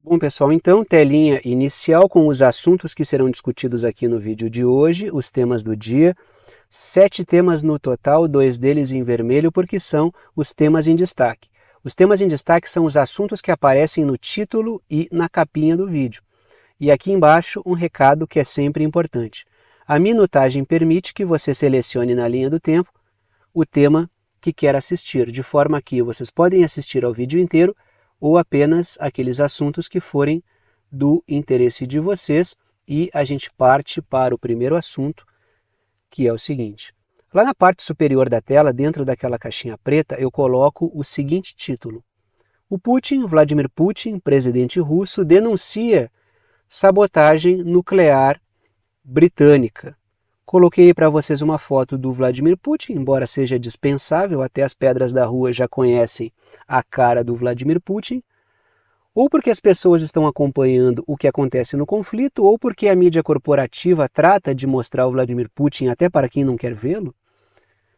Bom, pessoal, então, telinha inicial com os assuntos que serão discutidos aqui no vídeo de hoje, os temas do dia. 7 temas no total, 2 deles em vermelho, porque são os temas em destaque. Os temas em destaque são os assuntos que aparecem no título e na capinha do vídeo. E aqui embaixo um recado que é sempre importante. A minutagem permite que você selecione na linha do tempo o tema que quer assistir, de forma que vocês podem assistir ao vídeo inteiro ou apenas aqueles assuntos que forem do interesse de vocês, e a gente parte para o primeiro assunto, que é o seguinte. Lá na parte superior da tela, dentro daquela caixinha preta, eu coloco o seguinte título. O Putin, Vladimir Putin, presidente russo, denuncia sabotagem nuclear britânica. Coloquei para vocês uma foto do Vladimir Putin, embora seja dispensável, até as pedras da rua já conhecem a cara do Vladimir Putin, ou porque as pessoas estão acompanhando o que acontece no conflito, ou porque a mídia corporativa trata de mostrar o Vladimir Putin até para quem não quer vê-lo,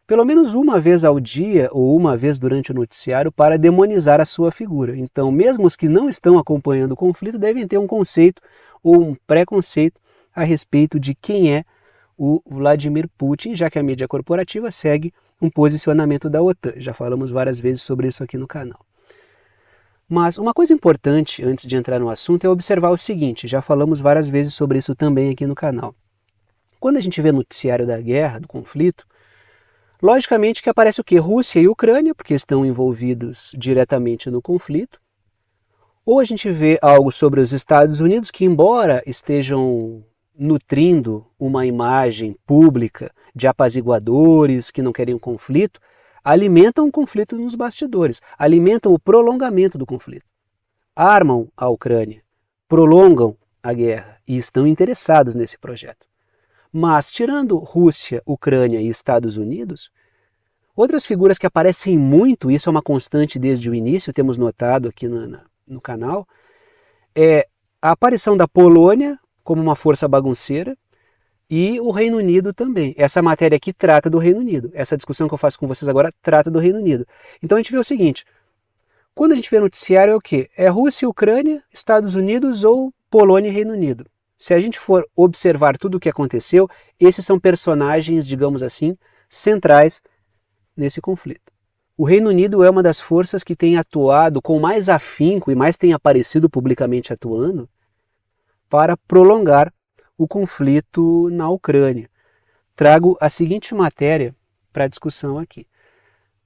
pelo menos uma vez ao dia ou uma vez durante o noticiário para demonizar a sua figura. Então, mesmo os que não estão acompanhando o conflito devem ter um conceito ou um preconceito a respeito de quem é o Vladimir Putin, já que a mídia corporativa segue um posicionamento da OTAN. Já falamos várias vezes sobre isso aqui no canal. Mas uma coisa importante, antes de entrar no assunto, é observar o seguinte, já falamos várias vezes sobre isso também aqui no canal. Quando a gente vê noticiário da guerra, do conflito, logicamente que aparece o quê? Rússia e Ucrânia, porque estão envolvidos diretamente no conflito. Ou a gente vê algo sobre os Estados Unidos que, embora estejam nutrindo uma imagem pública de apaziguadores que não querem um conflito, alimentam o conflito nos bastidores, alimentam o prolongamento do conflito. Armam a Ucrânia, prolongam a guerra e estão interessados nesse projeto. Mas, tirando Rússia, Ucrânia e Estados Unidos, outras figuras que aparecem muito, isso é uma constante desde o início, temos notado aqui no canal, é a aparição da Polônia como uma força bagunceira, e o Reino Unido também. Essa matéria aqui trata do Reino Unido. Essa discussão que eu faço com vocês agora trata do Reino Unido. Então a gente vê o seguinte, quando a gente vê noticiário é o quê? É Rússia, Ucrânia, Estados Unidos ou Polônia e Reino Unido. Se a gente for observar tudo o que aconteceu, esses são personagens, digamos assim, centrais nesse conflito. O Reino Unido é uma das forças que tem atuado com mais afinco e mais tem aparecido publicamente atuando para prolongar o conflito na Ucrânia. Trago a seguinte matéria para discussão aqui.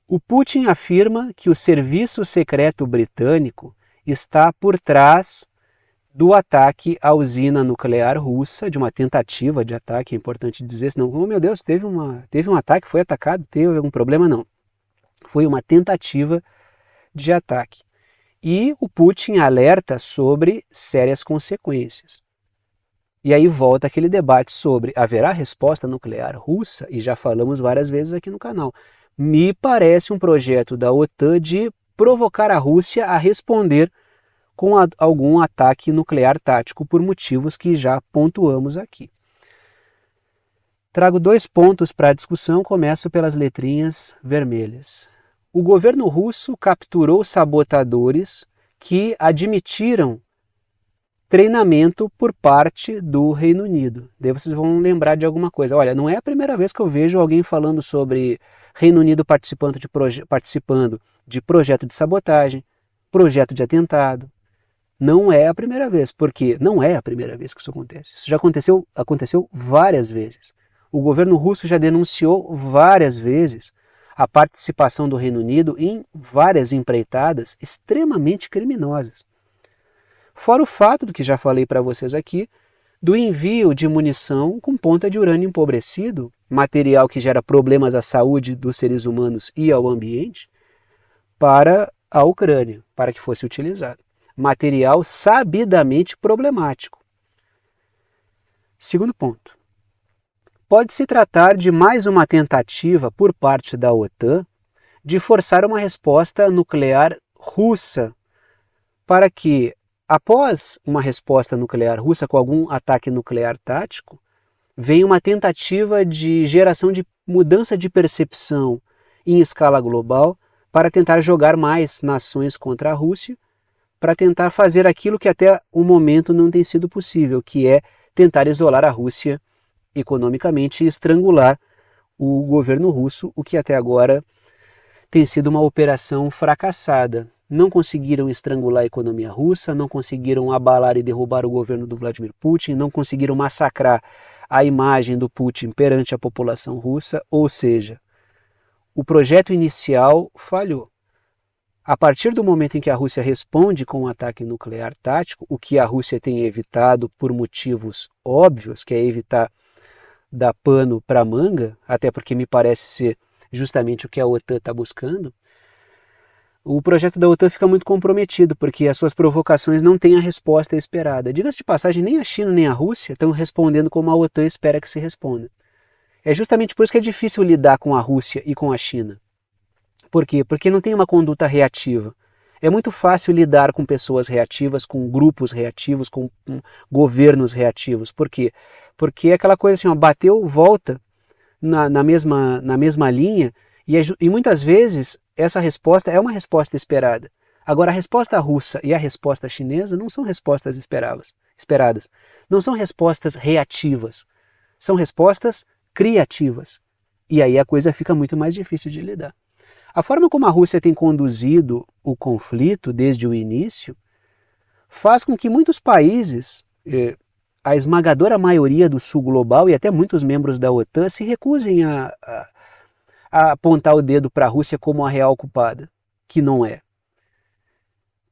O Putin afirma que o serviço secreto britânico está por trás do ataque à usina nuclear russa, de uma tentativa de ataque, é importante dizer, senão, oh meu Deus, teve um ataque, foi atacado, teve algum problema? Não. Foi uma tentativa de ataque. E o Putin alerta sobre sérias consequências. E aí volta aquele debate sobre haverá resposta nuclear russa, e já falamos várias vezes aqui no canal. Me parece um projeto da OTAN de provocar a Rússia a responder com algum ataque nuclear tático por motivos que já pontuamos aqui. Trago 2 pontos para a discussão, começo pelas letrinhas vermelhas. O governo russo capturou sabotadores que admitiram treinamento por parte do Reino Unido. Daí vocês vão lembrar de alguma coisa. Olha, não é a primeira vez que eu vejo alguém falando sobre Reino Unido participando de projeto de sabotagem, projeto de atentado. Não é a primeira vez, porque não é a primeira vez que isso acontece. Isso já aconteceu várias vezes. O governo russo já denunciou várias vezes a participação do Reino Unido em várias empreitadas extremamente criminosas. Fora o fato do que já falei para vocês aqui, do envio de munição com ponta de urânio empobrecido, material que gera problemas à saúde dos seres humanos e ao ambiente, para a Ucrânia, para que fosse utilizado. Material sabidamente problemático. Segundo ponto. Pode se tratar de mais uma tentativa por parte da OTAN de forçar uma resposta nuclear russa para que, após uma resposta nuclear russa com algum ataque nuclear tático, venha uma tentativa de geração de mudança de percepção em escala global para tentar jogar mais nações contra a Rússia para tentar fazer aquilo que até o momento não tem sido possível, que é tentar isolar a Rússia economicamente e estrangular o governo russo, o que até agora tem sido uma operação fracassada. Não conseguiram estrangular a economia russa, não conseguiram abalar e derrubar o governo do Vladimir Putin, não conseguiram massacrar a imagem do Putin perante a população russa, ou seja, o projeto inicial falhou. A partir do momento em que a Rússia responde com um ataque nuclear tático, o que a Rússia tem evitado por motivos óbvios, que é evitar dar pano para a manga, até porque me parece ser justamente o que a OTAN está buscando, o projeto da OTAN fica muito comprometido, porque as suas provocações não têm a resposta esperada. Diga-se de passagem, nem a China nem a Rússia estão respondendo como a OTAN espera que se responda. É justamente por isso que é difícil lidar com a Rússia e com a China. Por quê? Porque não tem uma conduta reativa. É muito fácil lidar com pessoas reativas, com grupos reativos, com governos reativos. Por quê? Porque é aquela coisa assim, ó, bateu, volta na mesma linha, e muitas vezes essa resposta é uma resposta esperada. Agora, a resposta russa e a resposta chinesa não são respostas esperadas. Não são respostas reativas. São respostas criativas. E aí a coisa fica muito mais difícil de lidar. A forma como a Rússia tem conduzido o conflito desde o início faz com que muitos países, a esmagadora maioria do sul global e até muitos membros da OTAN se recusem a apontar o dedo para a Rússia como a real culpada, que não é.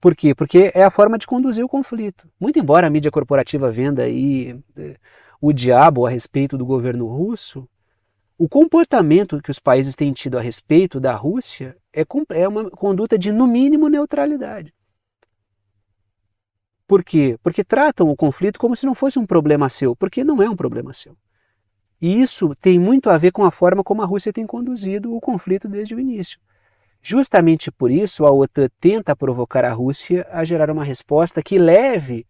Por quê? Porque é a forma de conduzir o conflito. Muito embora a mídia corporativa venda aí o diabo a respeito do governo russo, o comportamento que os países têm tido a respeito da Rússia é uma conduta de, no mínimo, neutralidade. Por quê? Porque tratam o conflito como se não fosse um problema seu, porque não é um problema seu. E isso tem muito a ver com a forma como a Rússia tem conduzido o conflito desde o início. Justamente por isso, a OTAN tenta provocar a Rússia a gerar uma resposta que leve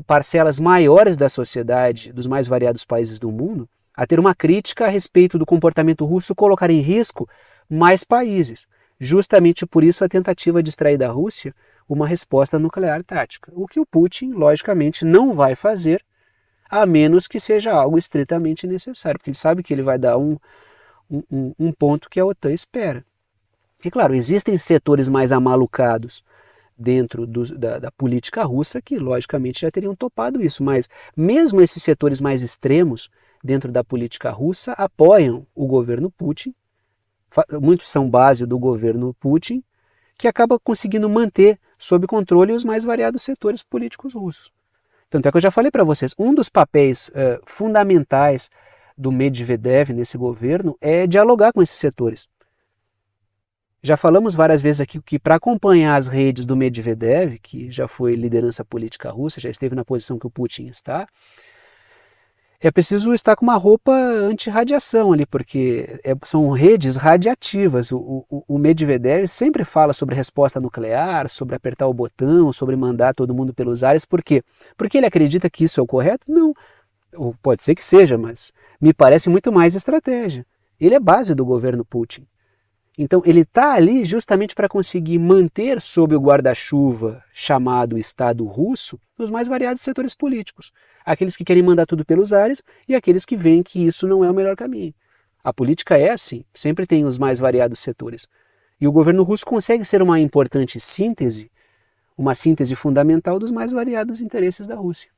parcelas maiores da sociedade, dos mais variados países do mundo, a ter uma crítica a respeito do comportamento russo colocar em risco mais países. Justamente por isso a tentativa de extrair da Rússia uma resposta nuclear tática, o que o Putin, logicamente, não vai fazer, a menos que seja algo estritamente necessário, porque ele sabe que ele vai dar um ponto que a OTAN espera. E claro, existem setores mais amalucados dentro da política russa que, logicamente, já teriam topado isso, mas mesmo esses setores mais extremos dentro da política russa apoiam o governo Putin, muitos são base do governo Putin, que acaba conseguindo manter sob controle os mais variados setores políticos russos. Tanto é que eu já falei para vocês, um dos papéis fundamentais do Medvedev nesse governo é dialogar com esses setores. Já falamos várias vezes aqui que para acompanhar as redes do Medvedev, que já foi liderança política russa, já esteve na posição que o Putin está, é preciso estar com uma roupa anti-radiação ali, porque são redes radiativas. O Medvedev sempre fala sobre resposta nuclear, sobre apertar o botão, sobre mandar todo mundo pelos ares. Por quê? Porque ele acredita que isso é o correto? Não. Ou pode ser que seja, mas me parece muito mais estratégia. Ele é base do governo Putin. Então ele está ali justamente para conseguir manter sob o guarda-chuva chamado Estado russo os mais variados setores políticos. Aqueles que querem mandar tudo pelos ares e aqueles que veem que isso não é o melhor caminho. A política é assim, sempre tem os mais variados setores. E o governo russo consegue ser uma importante síntese, uma síntese fundamental dos mais variados interesses da Rússia.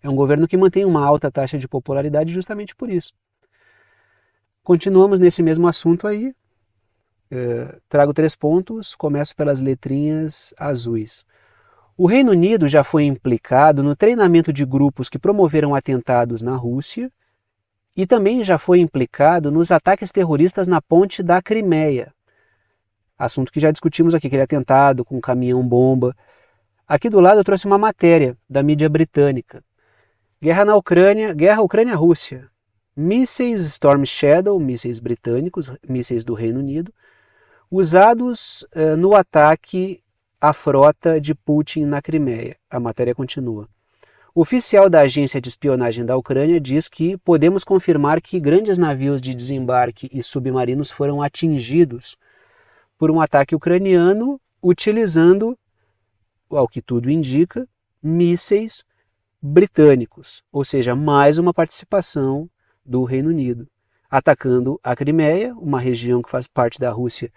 É um governo que mantém uma alta taxa de popularidade justamente por isso. Continuamos nesse mesmo assunto aí. Trago 3 pontos, começo pelas letrinhas azuis. O Reino Unido já foi implicado no treinamento de grupos que promoveram atentados na Rússia e também já foi implicado nos ataques terroristas na ponte da Crimeia. Assunto que já discutimos aqui, aquele atentado com caminhão-bomba. Aqui do lado eu trouxe uma matéria da mídia britânica. Guerra na Ucrânia, guerra Ucrânia-Rússia. Mísseis Storm Shadow, mísseis britânicos, mísseis do Reino Unido, usados no ataque à frota de Putin na Crimeia. A matéria continua. O oficial da agência de espionagem da Ucrânia diz que podemos confirmar que grandes navios de desembarque e submarinos foram atingidos por um ataque ucraniano utilizando, ao que tudo indica, mísseis britânicos, ou seja, mais uma participação do Reino Unido, atacando a Crimeia, uma região que faz parte da Rússia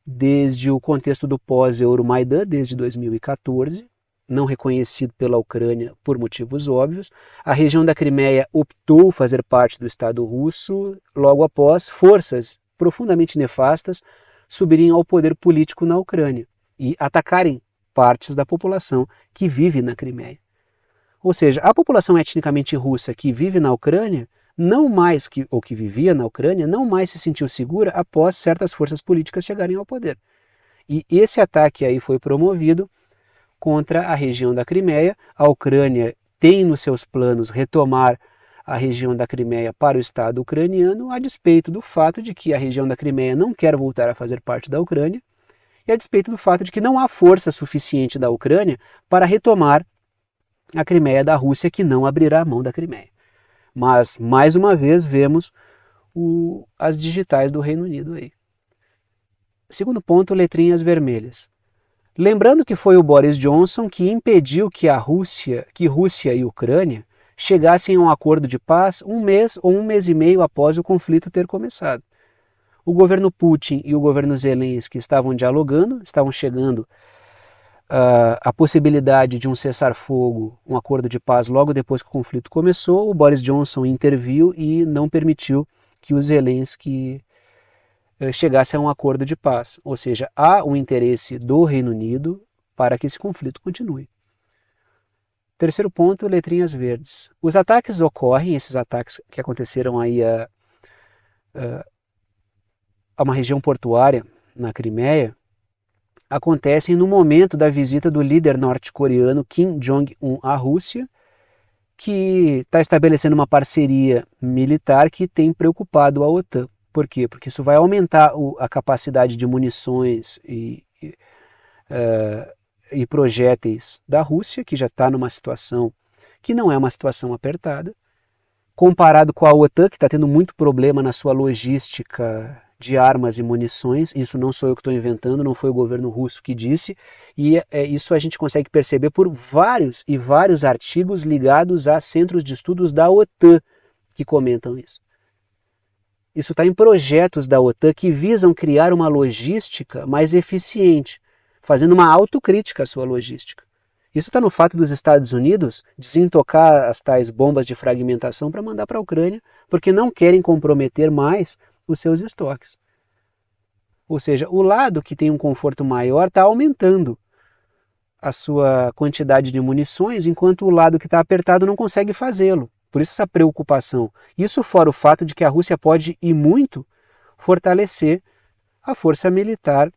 desde o contexto do pós-Euromaidan, desde 2014, não reconhecido pela Ucrânia por motivos óbvios. A região da Crimeia optou fazer parte do Estado russo logo após forças profundamente nefastas subirem ao poder político na Ucrânia e atacarem partes da população que vive na Crimeia. Ou seja, a população etnicamente russa que vive na Ucrânia, que vivia na Ucrânia, não mais se sentiu segura após certas forças políticas chegarem ao poder. E esse ataque aí foi promovido contra a região da Crimeia. A Ucrânia tem nos seus planos retomar a região da Crimeia para o Estado ucraniano, a despeito do fato de que a região da Crimeia não quer voltar a fazer parte da Ucrânia, e a despeito do fato de que não há força suficiente da Ucrânia para retomar a Crimeia da Rússia, que não abrirá a mão da Crimeia. Mas, mais uma vez, vemos as digitais do Reino Unido aí. Segundo ponto, letrinhas vermelhas. Lembrando que foi o Boris Johnson que impediu que Rússia e Ucrânia chegassem a um acordo de paz um mês ou um mês e meio após o conflito ter começado. O governo Putin e o governo Zelensky estavam dialogando, estavam chegando a possibilidade de um cessar-fogo, um acordo de paz logo depois que o conflito começou. O Boris Johnson interviu e não permitiu que o Zelensky chegasse a um acordo de paz. Ou seja, há um interesse do Reino Unido para que esse conflito continue. Terceiro ponto, letrinhas verdes. Os ataques ocorrem, esses ataques que aconteceram aí a uma região portuária na Crimeia, acontecem no momento da visita do líder norte-coreano Kim Jong-un à Rússia, que está estabelecendo uma parceria militar que tem preocupado a OTAN. Por quê? Porque isso vai aumentar a capacidade de munições e projéteis da Rússia, que já está numa situação que não é uma situação apertada, comparado com a OTAN, que está tendo muito problema na sua logística de armas e munições. Isso não sou eu que estou inventando, não foi o governo russo que disse, e isso a gente consegue perceber por vários e vários artigos ligados a centros de estudos da OTAN que comentam isso. Isso está em projetos da OTAN que visam criar uma logística mais eficiente, fazendo uma autocrítica à sua logística. Isso está no fato dos Estados Unidos desintocar as tais bombas de fragmentação para mandar para a Ucrânia, porque não querem comprometer mais os seus estoques. Ou seja, o lado que tem um conforto maior está aumentando a sua quantidade de munições, enquanto o lado que está apertado não consegue fazê-lo. Por isso essa preocupação. Isso fora o fato de que a Rússia pode e muito fortalecer a força militar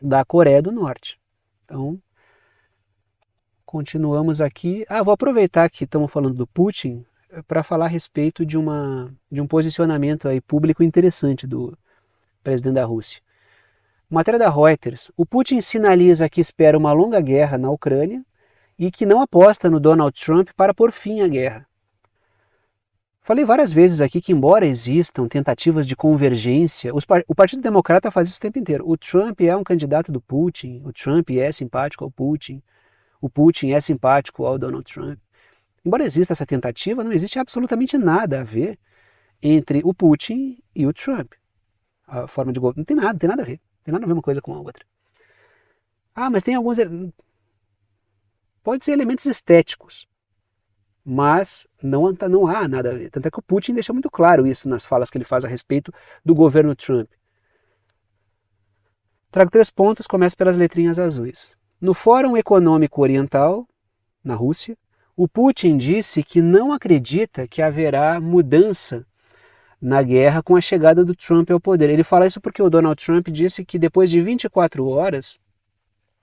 da Coreia do Norte. Então, continuamos aqui. Vou aproveitar que estamos falando do Putin para falar a respeito de um posicionamento aí público interessante do presidente da Rússia. Matéria da Reuters. O Putin sinaliza que espera uma longa guerra na Ucrânia e que não aposta no Donald Trump para pôr fim à guerra. Falei várias vezes aqui que, embora existam tentativas de convergência, o Partido Democrata faz isso o tempo inteiro. O Trump é um candidato do Putin, o Trump é simpático ao Putin, o Putin é simpático ao Donald Trump. Embora exista essa tentativa, não existe absolutamente nada a ver entre o Putin e o Trump. A forma de governo não tem nada a ver. Não tem nada a ver uma coisa com a outra. Mas tem alguns... Pode ser elementos estéticos, mas não há nada a ver. Tanto é que o Putin deixa muito claro isso nas falas que ele faz a respeito do governo Trump. Trago 3 pontos, começo pelas letrinhas azuis. No Fórum Econômico Oriental, na Rússia, o Putin disse que não acredita que haverá mudança na guerra com a chegada do Trump ao poder. Ele fala isso porque o Donald Trump disse que depois de 24 horas,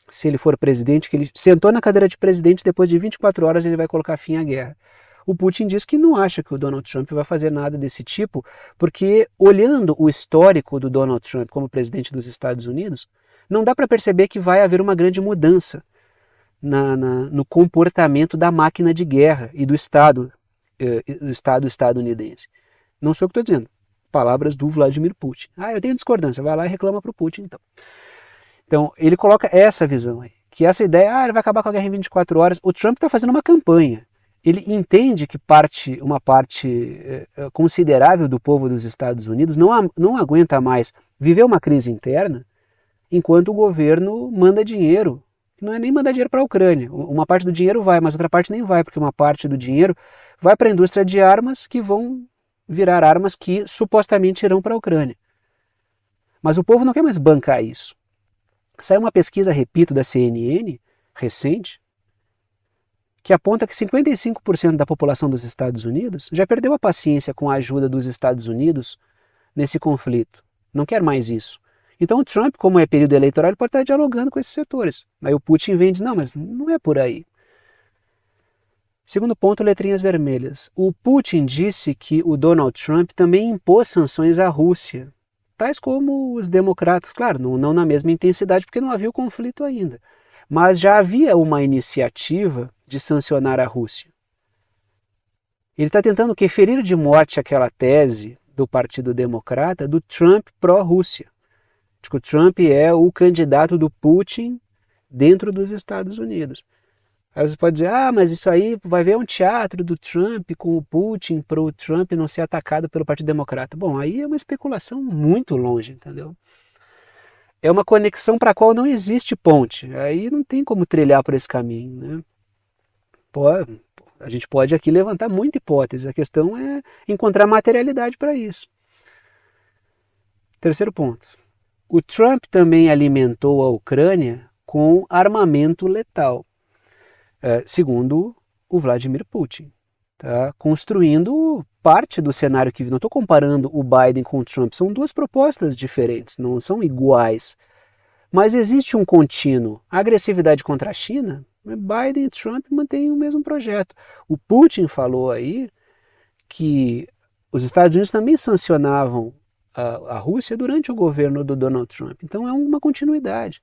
se ele for presidente, que ele sentou na cadeira de presidente, depois de 24 horas ele vai colocar fim à guerra. O Putin diz que não acha que o Donald Trump vai fazer nada desse tipo, porque olhando o histórico do Donald Trump como presidente dos Estados Unidos, não dá para perceber que vai haver uma grande mudança no comportamento da máquina de guerra e do Estado estadunidense. Não sou eu que estou dizendo. Palavras do Vladimir Putin. Eu tenho discordância. Vai lá e reclama para o Putin, então. Então, ele coloca essa visão aí, que essa ideia, ele vai acabar com a guerra em 24 horas. O Trump está fazendo uma campanha. Ele entende que uma parte considerável do povo dos Estados Unidos não aguenta mais viver uma crise interna enquanto o governo manda dinheiro. Não é nem mandar dinheiro para a Ucrânia. Uma parte do dinheiro vai, mas outra parte nem vai, porque uma parte do dinheiro vai para a indústria de armas que vão virar armas que supostamente irão para a Ucrânia. Mas o povo não quer mais bancar isso. Saiu uma pesquisa, repito, da CNN, recente, que aponta que 55% da população dos Estados Unidos já perdeu a paciência com a ajuda dos Estados Unidos nesse conflito. Não quer mais isso. Então o Trump, como é período eleitoral, ele pode estar dialogando com esses setores. Aí o Putin vem e diz, não, mas não é por aí. Segundo ponto, letrinhas vermelhas. O Putin disse que o Donald Trump também impôs sanções à Rússia, tais como os democratas, claro, não na mesma intensidade, porque não havia o conflito ainda. Mas já havia uma iniciativa de sancionar a Rússia. Ele está tentando ferir de morte aquela tese do Partido Democrata do Trump pró-Rússia. De que o Trump é o candidato do Putin dentro dos Estados Unidos. Aí você pode dizer, mas isso aí vai ver um teatro do Trump com o Putin para o Trump não ser atacado pelo Partido Democrata. Bom, aí é uma especulação muito longe, entendeu? É uma conexão para a qual não existe ponte. Aí não tem como trilhar por esse caminho, né? A gente pode aqui levantar muita hipótese, a questão é encontrar materialidade para isso. Terceiro ponto. O Trump também alimentou a Ucrânia com armamento letal, segundo o Vladimir Putin. Tá? Construindo parte do cenário que não estou comparando o Biden com o Trump, são duas propostas diferentes, não são iguais. Mas existe um contínuo. A agressividade contra a China, Biden e Trump mantêm o mesmo projeto. O Putin falou aí que os Estados Unidos também sancionavam a Rússia durante o governo do Donald Trump. Então é uma continuidade.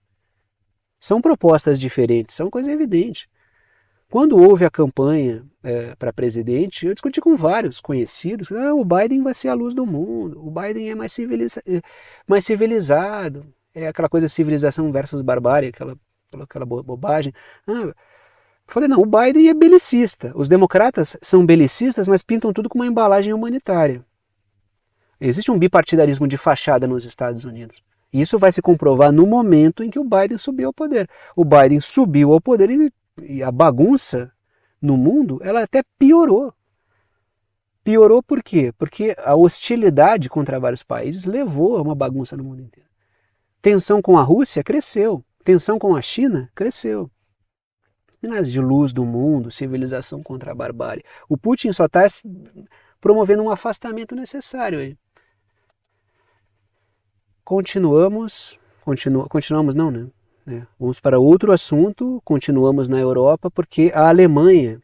São propostas diferentes, são coisa evidente. Quando houve a campanha para presidente, eu discuti com vários conhecidos, o Biden vai ser a luz do mundo, o Biden é mais civilizado, é aquela coisa civilização versus barbárie, aquela bobagem. Eu falei, não, o Biden é belicista, os democratas são belicistas, mas pintam tudo com uma embalagem humanitária. Existe um bipartidarismo de fachada nos Estados Unidos. E isso vai se comprovar no momento em que o Biden subiu ao poder. O Biden subiu ao poder e a bagunça no mundo, ela até piorou. Piorou por quê? Porque a hostilidade contra vários países levou a uma bagunça no mundo inteiro. Tensão com a Rússia cresceu. Tensão com a China cresceu. Nas de luz do mundo, civilização contra a barbárie. O Putin só está promovendo um afastamento necessário aí. Continuamos não, né? Vamos para outro assunto, continuamos na Europa, porque a Alemanha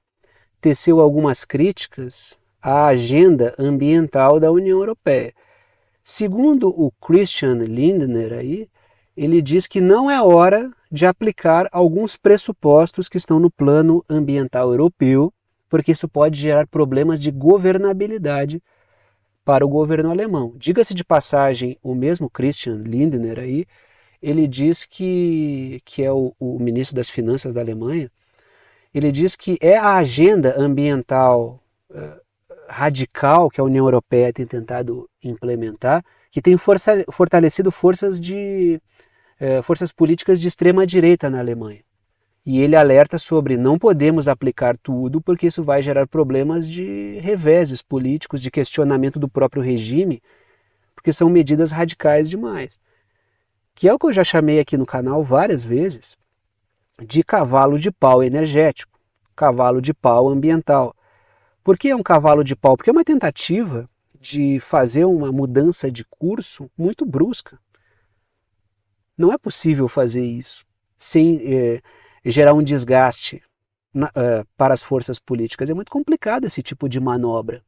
teceu algumas críticas à agenda ambiental da União Europeia. Segundo o Christian Lindner, aí, ele diz que não é hora de aplicar alguns pressupostos que estão no plano ambiental europeu, porque isso pode gerar problemas de governabilidade para o governo alemão. Diga-se de passagem, o mesmo Christian Lindner aí, ele diz que é o ministro das Finanças da Alemanha, ele diz que é a agenda ambiental radical que a União Europeia tem tentado implementar, que tem fortalecido forças políticas de extrema-direita na Alemanha. E ele alerta sobre não podemos aplicar tudo porque isso vai gerar problemas de reveses políticos, de questionamento do próprio regime, porque são medidas radicais demais. Que é o que eu já chamei aqui no canal várias vezes de cavalo de pau energético, cavalo de pau ambiental. Por que é um cavalo de pau? Porque é uma tentativa de fazer uma mudança de curso muito brusca. Não é possível fazer isso sem gerar um desgaste para as forças políticas. É muito complicado esse tipo de manobra.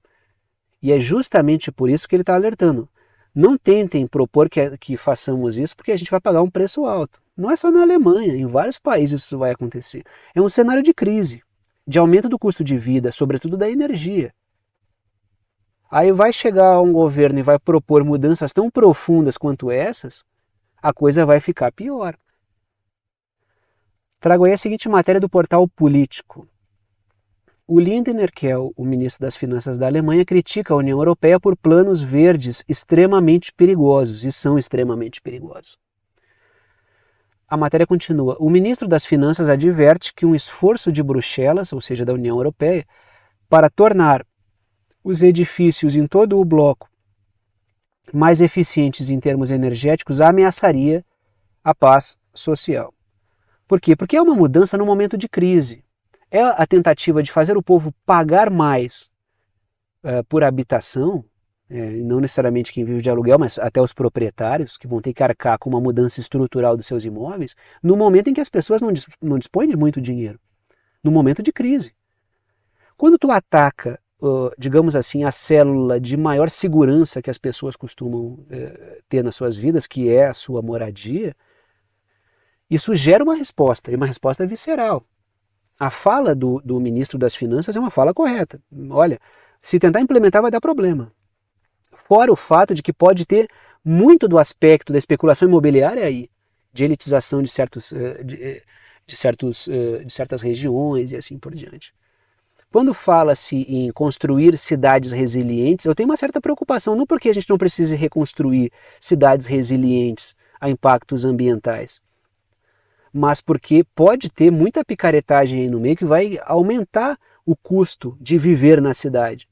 E é justamente por isso que ele está alertando. Não tentem propor que façamos isso porque a gente vai pagar um preço alto. Não é só na Alemanha, em vários países isso vai acontecer. É um cenário de crise, de aumento do custo de vida, sobretudo da energia. Aí vai chegar um governo e vai propor mudanças tão profundas quanto essas, a coisa vai ficar pior. Trago aí a seguinte matéria do portal Político. O Lindner, que é o ministro das Finanças da Alemanha, critica a União Europeia por planos verdes extremamente perigosos, e são extremamente perigosos. A matéria continua. O ministro das Finanças adverte que um esforço de Bruxelas, ou seja, da União Europeia, para tornar os edifícios em todo o bloco mais eficientes em termos energéticos ameaçaria a paz social. Por quê? Porque é uma mudança no momento de crise. É a tentativa de fazer o povo pagar mais por habitação, não necessariamente quem vive de aluguel, mas até os proprietários, que vão ter que arcar com uma mudança estrutural dos seus imóveis, no momento em que as pessoas não dispõem de muito dinheiro, no momento de crise. Quando tu ataca, digamos assim, a célula de maior segurança que as pessoas costumam ter nas suas vidas, que é a sua moradia, isso gera uma resposta, e uma resposta visceral. A fala do ministro das Finanças é uma fala correta. Olha, se tentar implementar vai dar problema. Fora o fato de que pode ter muito do aspecto da especulação imobiliária aí, de elitização de certas regiões e assim por diante. Quando fala-se em construir cidades resilientes, eu tenho uma certa preocupação, não porque a gente não precise reconstruir cidades resilientes a impactos ambientais, mas porque pode ter muita picaretagem aí no meio que vai aumentar o custo de viver na cidade.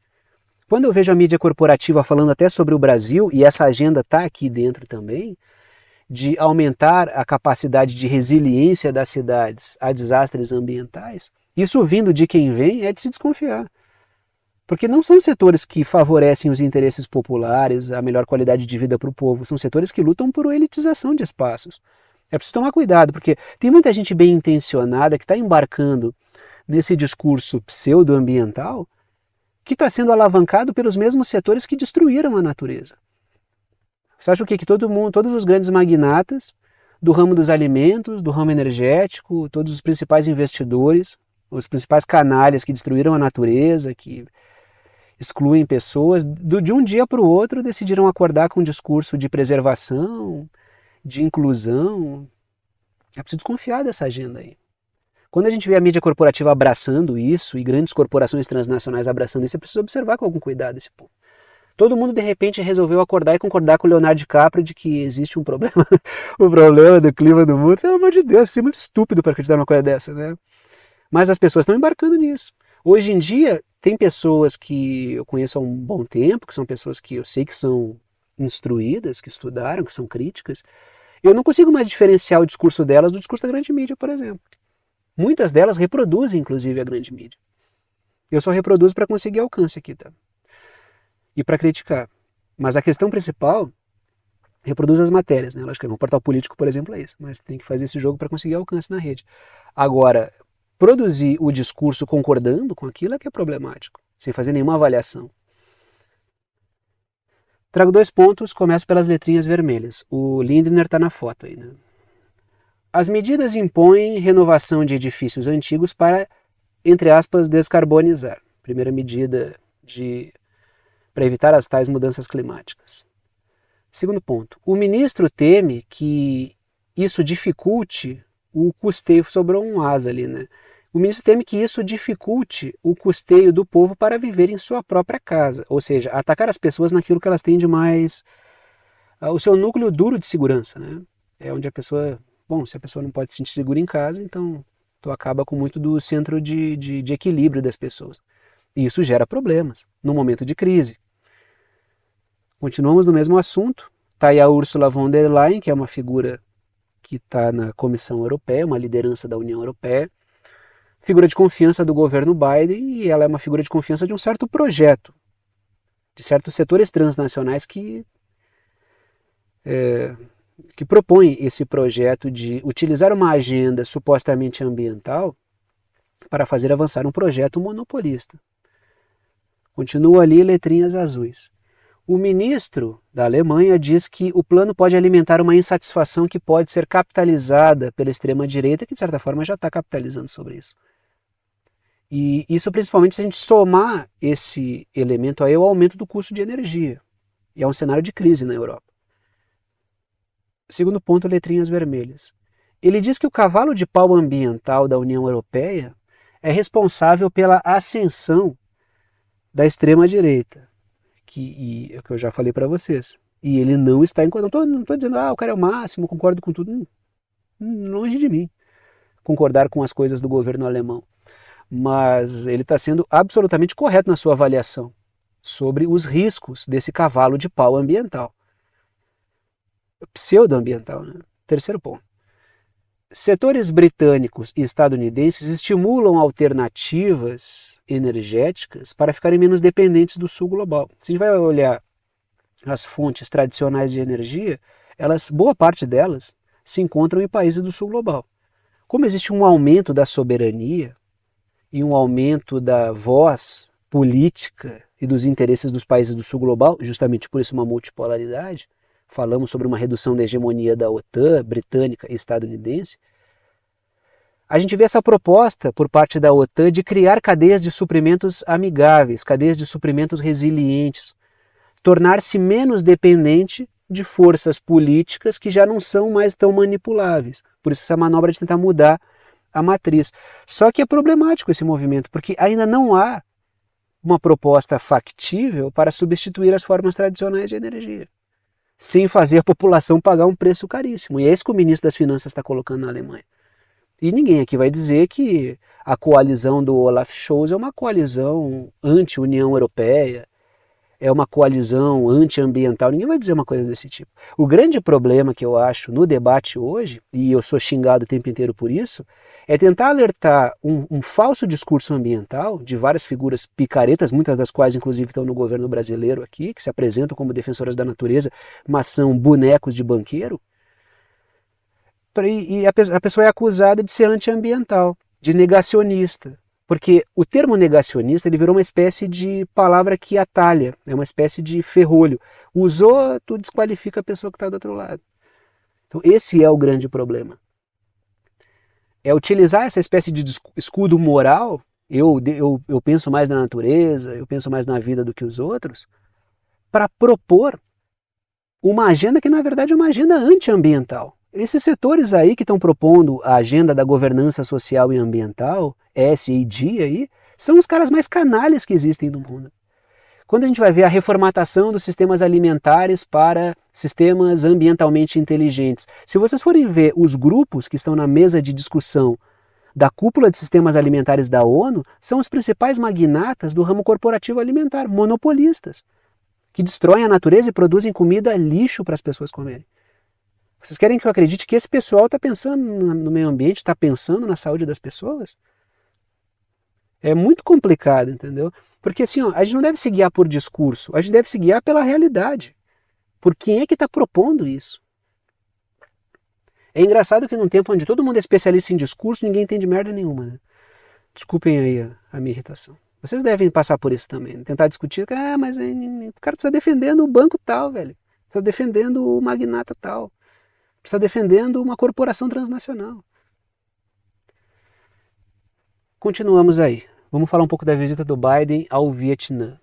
Quando eu vejo a mídia corporativa falando até sobre o Brasil, e essa agenda está aqui dentro também, de aumentar a capacidade de resiliência das cidades a desastres ambientais, isso vindo de quem vem é de se desconfiar. Porque não são setores que favorecem os interesses populares, a melhor qualidade de vida para o povo, são setores que lutam por elitização de espaços. É preciso tomar cuidado, porque tem muita gente bem intencionada que está embarcando nesse discurso pseudo-ambiental que está sendo alavancado pelos mesmos setores que destruíram a natureza. Você acha o quê? Que todos os grandes magnatas do ramo dos alimentos, do ramo energético, todos os principais investidores, os principais canalhas que destruíram a natureza, que excluem pessoas, de um dia para o outro decidiram acordar com um discurso de preservação, de inclusão. É preciso desconfiar dessa agenda aí. Quando a gente vê a mídia corporativa abraçando isso e grandes corporações transnacionais abraçando isso, é preciso observar com algum cuidado esse ponto. Todo mundo de repente resolveu acordar e concordar com o Leonardo DiCaprio de que existe um problema, o problema do clima do mundo. Pelo amor de Deus, isso é muito estúpido para acreditar numa coisa dessa, né? Mas as pessoas estão embarcando nisso. Hoje em dia, tem pessoas que eu conheço há um bom tempo, que são pessoas que eu sei que são instruídas, que estudaram, que são críticas. Eu não consigo mais diferenciar o discurso delas do discurso da grande mídia, por exemplo. Muitas delas reproduzem, inclusive, a grande mídia. Eu só reproduzo para conseguir alcance aqui, tá? E para criticar. Mas a questão principal, reproduz as matérias, né? Lógico que um portal político, por exemplo, é isso. Mas tem que fazer esse jogo para conseguir alcance na rede. Agora, produzir o discurso concordando com aquilo é que é problemático, sem fazer nenhuma avaliação. Trago 2 pontos, começo pelas letrinhas vermelhas. O Lindner está na foto aí, né? As medidas impõem renovação de edifícios antigos para, entre aspas, descarbonizar. Primeira medida para evitar as tais mudanças climáticas. Segundo ponto, o ministro teme que isso dificulte o custeio, sobrou um asa ali, né? O ministro teme que isso dificulte o custeio do povo para viver em sua própria casa, ou seja, atacar as pessoas naquilo que elas têm de mais, o seu núcleo duro de segurança, né? É onde a pessoa, se a pessoa não pode se sentir segura em casa, então tu acaba com muito do centro de equilíbrio das pessoas. E isso gera problemas no momento de crise. Continuamos no mesmo assunto. Está aí a Ursula von der Leyen, que é uma figura que está na Comissão Europeia, uma liderança da União Europeia, figura de confiança do governo Biden, e ela é uma figura de confiança de um certo projeto, de certos setores transnacionais que propõem esse projeto de utilizar uma agenda supostamente ambiental para fazer avançar um projeto monopolista. Continua ali letrinhas azuis. O ministro da Alemanha diz que o plano pode alimentar uma insatisfação que pode ser capitalizada pela extrema-direita, que de certa forma já está capitalizando sobre isso. E isso principalmente se a gente somar esse elemento aí ao aumento do custo de energia. E é um cenário de crise na Europa. Segundo ponto, letrinhas vermelhas. Ele diz que o cavalo de pau ambiental da União Europeia é responsável pela ascensão da extrema-direita, que eu já falei para vocês. E ele não está incomodando. Não estou dizendo, o cara é o máximo, concordo com tudo. Longe de mim concordar com as coisas do governo alemão. Mas ele está sendo absolutamente correto na sua avaliação sobre os riscos desse cavalo de pau ambiental. Pseudo-ambiental, né? Terceiro ponto. Setores britânicos e estadunidenses estimulam alternativas energéticas para ficarem menos dependentes do sul global. Se a gente vai olhar as fontes tradicionais de energia, boa parte delas se encontram em países do sul global. Como existe um aumento da soberania e um aumento da voz política e dos interesses dos países do sul global, justamente por isso uma multipolaridade, falamos sobre uma redução da hegemonia da OTAN, britânica e estadunidense, a gente vê essa proposta por parte da OTAN de criar cadeias de suprimentos amigáveis, cadeias de suprimentos resilientes, tornar-se menos dependente de forças políticas que já não são mais tão manipuláveis. Por isso essa manobra de tentar mudar a matriz. Só que é problemático esse movimento, porque ainda não há uma proposta factível para substituir as formas tradicionais de energia, sem fazer a população pagar um preço caríssimo. E é isso que o ministro das Finanças está colocando na Alemanha. E ninguém aqui vai dizer que a coalizão do Olaf Scholz é uma coalizão anti-União Europeia, é uma coalizão anti-ambiental, ninguém vai dizer uma coisa desse tipo. O grande problema que eu acho no debate hoje, e eu sou xingado o tempo inteiro por isso, é tentar alertar um falso discurso ambiental de várias figuras picaretas, muitas das quais inclusive estão no governo brasileiro aqui, que se apresentam como defensoras da natureza, mas são bonecos de banqueiro, e a pessoa é acusada de ser anti-ambiental, de negacionista. Porque o termo negacionista ele virou uma espécie de palavra que atalha, é uma espécie de ferrolho. Usou, tu desqualifica a pessoa que está do outro lado. Então esse é o grande problema. É utilizar essa espécie de escudo moral, eu penso mais na natureza, eu penso mais na vida do que os outros, para propor uma agenda que na verdade é uma agenda antiambiental. Esses setores aí que estão propondo a agenda da governança social e ambiental, SEG aí, são os caras mais canalhas que existem no mundo. Quando a gente vai ver a reformatação dos sistemas alimentares para sistemas ambientalmente inteligentes, se vocês forem ver os grupos que estão na mesa de discussão da cúpula de sistemas alimentares da ONU, são os principais magnatas do ramo corporativo alimentar, monopolistas, que destroem a natureza e produzem comida lixo para as pessoas comerem. Vocês querem que eu acredite que esse pessoal está pensando no meio ambiente, está pensando na saúde das pessoas? É muito complicado, entendeu? Porque assim, a gente não deve se guiar por discurso, a gente deve se guiar pela realidade. Por quem é que está propondo isso? É engraçado que num tempo onde todo mundo é especialista em discurso, ninguém entende merda nenhuma, né? Desculpem aí a minha irritação. Vocês devem passar por isso também, né? Tentar discutir, mas o cara está defendendo o banco tal, velho. Está defendendo o magnata tal. Está defendendo uma corporação transnacional. Continuamos aí. Vamos falar um pouco da visita do Biden ao Vietnã.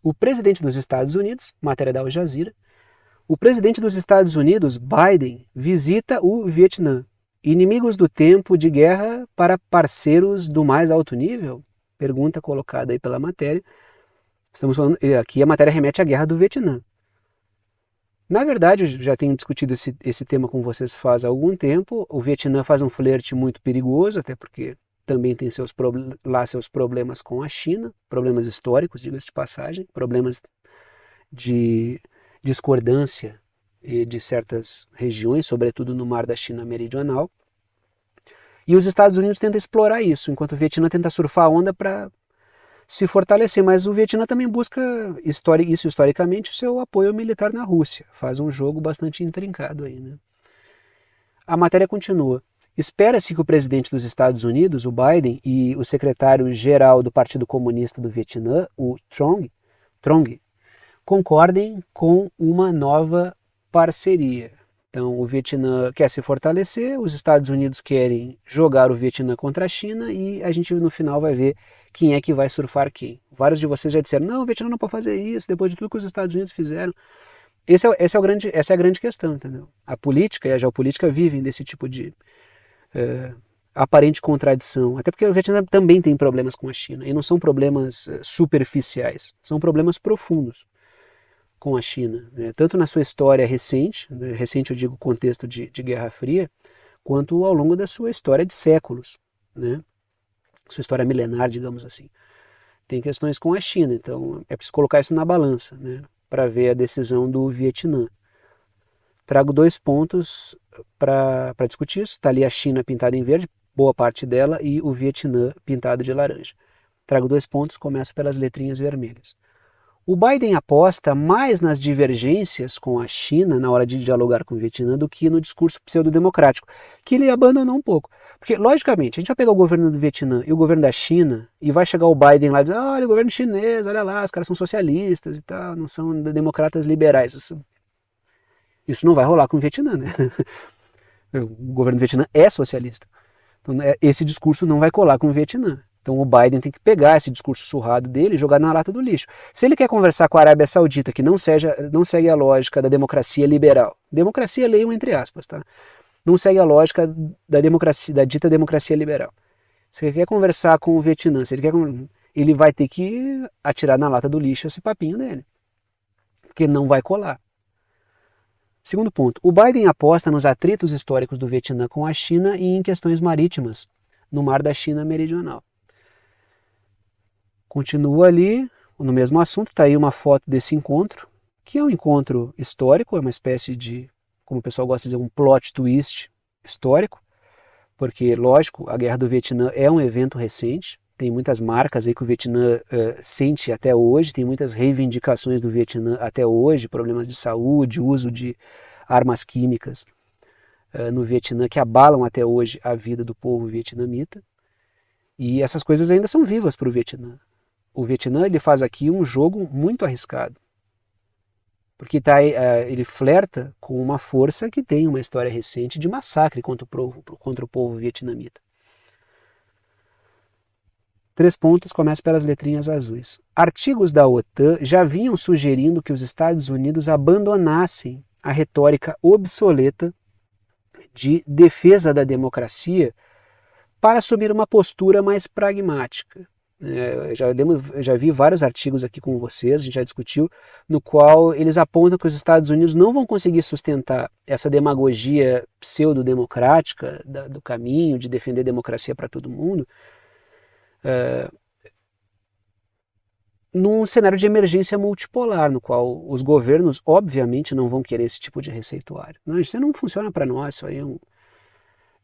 O presidente dos Estados Unidos, matéria da Al Jazeera, o presidente dos Estados Unidos, Biden, visita o Vietnã. Inimigos do tempo de guerra para parceiros do mais alto nível? Pergunta colocada aí pela matéria. Estamos falando, aqui a matéria remete à guerra do Vietnã. Na verdade, eu já tenho discutido esse tema com vocês faz algum tempo. O Vietnã faz um flerte muito perigoso, até porque também tem seus problemas com a China, problemas históricos, diga-se de passagem, problemas de discordância de certas regiões, sobretudo no mar da China Meridional. E os Estados Unidos tentam explorar isso, enquanto o Vietnã tenta surfar a onda para se fortalecer, mas o Vietnã também busca, historicamente, o seu apoio militar na Rússia. Faz um jogo bastante intrincado aí, né? A matéria continua. Espera-se que o presidente dos Estados Unidos, o Biden, e o secretário-geral do Partido Comunista do Vietnã, o Trong, concordem com uma nova parceria. Então, o Vietnã quer se fortalecer, os Estados Unidos querem jogar o Vietnã contra a China e a gente no final vai ver quem é que vai surfar quem. Vários de vocês já disseram, não, o Vietnã não pode fazer isso, depois de tudo que os Estados Unidos fizeram. Essa é a grande questão, entendeu? A política e a geopolítica vivem desse tipo de aparente contradição, até porque o Vietnã também tem problemas com a China, e não são problemas superficiais, são problemas profundos com a China, né? Tanto na sua história recente, né? Recente eu digo contexto de Guerra Fria, quanto ao longo da sua história de séculos, né? Sua história milenar, digamos assim. Tem questões com a China, então é preciso colocar isso na balança, né? Para ver a decisão do Vietnã. Trago 2 pontos para discutir isso. Está ali a China pintada em verde, boa parte dela, e o Vietnã pintado de laranja. Trago 2 pontos, começo pelas letrinhas vermelhas. O Biden aposta mais nas divergências com a China na hora de dialogar com o Vietnã do que no discurso pseudo-democrático, que ele abandonou um pouco. Porque, logicamente, a gente vai pegar o governo do Vietnã e o governo da China e vai chegar o Biden lá e dizer, olha, o governo chinês, olha lá, os caras são socialistas e tal, não são democratas liberais. Isso não vai rolar com o Vietnã, né? O governo do Vietnã é socialista. Então, esse discurso não vai colar com o Vietnã. Então o Biden tem que pegar esse discurso surrado dele e jogar na lata do lixo. Se ele quer conversar com a Arábia Saudita, que não segue a lógica da democracia liberal, democracia leiam entre aspas, tá? Não segue a lógica da democracia, da dita democracia liberal. Se ele quer conversar com o Vietnã, ele vai ter que atirar na lata do lixo esse papinho dele, porque não vai colar. Segundo ponto, o Biden aposta nos atritos históricos do Vietnã com a China e em questões marítimas, no mar da China Meridional. Continua ali, no mesmo assunto, está aí uma foto desse encontro, que é um encontro histórico, é uma espécie de, como o pessoal gosta de dizer, um plot twist histórico, porque, lógico, a Guerra do Vietnã é um evento recente, tem muitas marcas aí que o Vietnã sente até hoje, tem muitas reivindicações do Vietnã até hoje, problemas de saúde, uso de armas químicas no Vietnã que abalam até hoje a vida do povo vietnamita. E essas coisas ainda são vivas para o Vietnã. O Vietnã ele faz aqui um jogo muito arriscado, porque ele flerta com uma força que tem uma história recente de massacre contra o povo vietnamita. 3 pontos, começa pelas letrinhas azuis. Artigos da OTAN já vinham sugerindo que os Estados Unidos abandonassem a retórica obsoleta de defesa da democracia para assumir uma postura mais pragmática. Eu já vi vários artigos aqui com vocês, a gente já discutiu, no qual eles apontam que os Estados Unidos não vão conseguir sustentar essa demagogia pseudo-democrática do caminho de defender democracia para todo mundo, num cenário de emergência multipolar, no qual os governos obviamente não vão querer esse tipo de receituário. Não, isso não funciona para nós, isso aí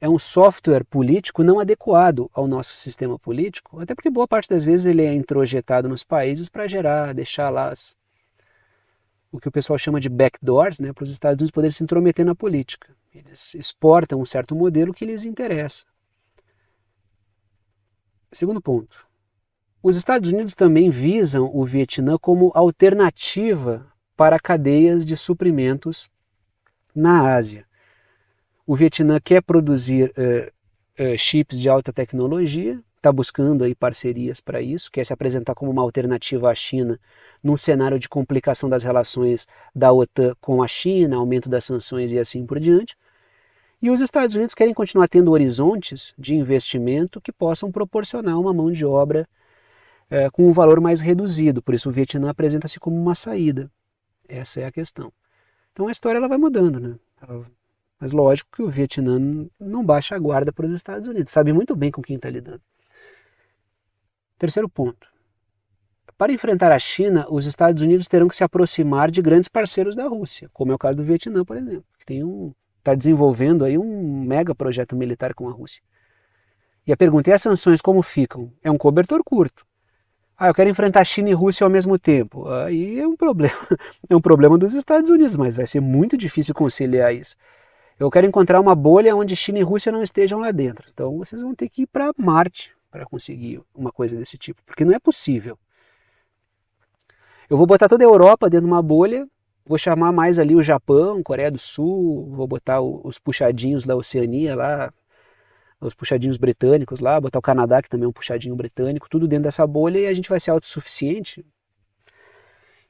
é um software político não adequado ao nosso sistema político, até porque boa parte das vezes ele é introjetado nos países para deixar lá o que o pessoal chama de backdoors, né, para os Estados Unidos poderem se intrometer na política. Eles exportam um certo modelo que lhes interessa. Segundo ponto, os Estados Unidos também visam o Vietnã como alternativa para cadeias de suprimentos na Ásia. O Vietnã quer produzir chips de alta tecnologia, está buscando aí parcerias para isso, quer se apresentar como uma alternativa à China num cenário de complicação das relações da OTAN com a China, aumento das sanções e assim por diante. E os Estados Unidos querem continuar tendo horizontes de investimento que possam proporcionar uma mão de obra com um valor mais reduzido, por isso o Vietnã apresenta-se como uma saída. Essa é a questão. Então a história ela vai mudando, né? Mas lógico que o Vietnã não baixa a guarda para os Estados Unidos, sabe muito bem com quem está lidando. Terceiro ponto. Para enfrentar a China, os Estados Unidos terão que se aproximar de grandes parceiros da Rússia, como é o caso do Vietnã, por exemplo, que está desenvolvendo aí um mega projeto militar com a Rússia. E a pergunta, e as sanções como ficam? É um cobertor curto. Eu quero enfrentar China e Rússia ao mesmo tempo. Aí é um problema. É um problema dos Estados Unidos, mas vai ser muito difícil conciliar isso. Eu quero encontrar uma bolha onde China e Rússia não estejam lá dentro. Então vocês vão ter que ir para Marte para conseguir uma coisa desse tipo, porque não é possível. Eu vou botar toda a Europa dentro de uma bolha, vou chamar mais ali o Japão, Coreia do Sul, vou botar os puxadinhos da Oceania lá, os puxadinhos britânicos lá, botar o Canadá, que também é um puxadinho britânico, tudo dentro dessa bolha e a gente vai ser autossuficiente.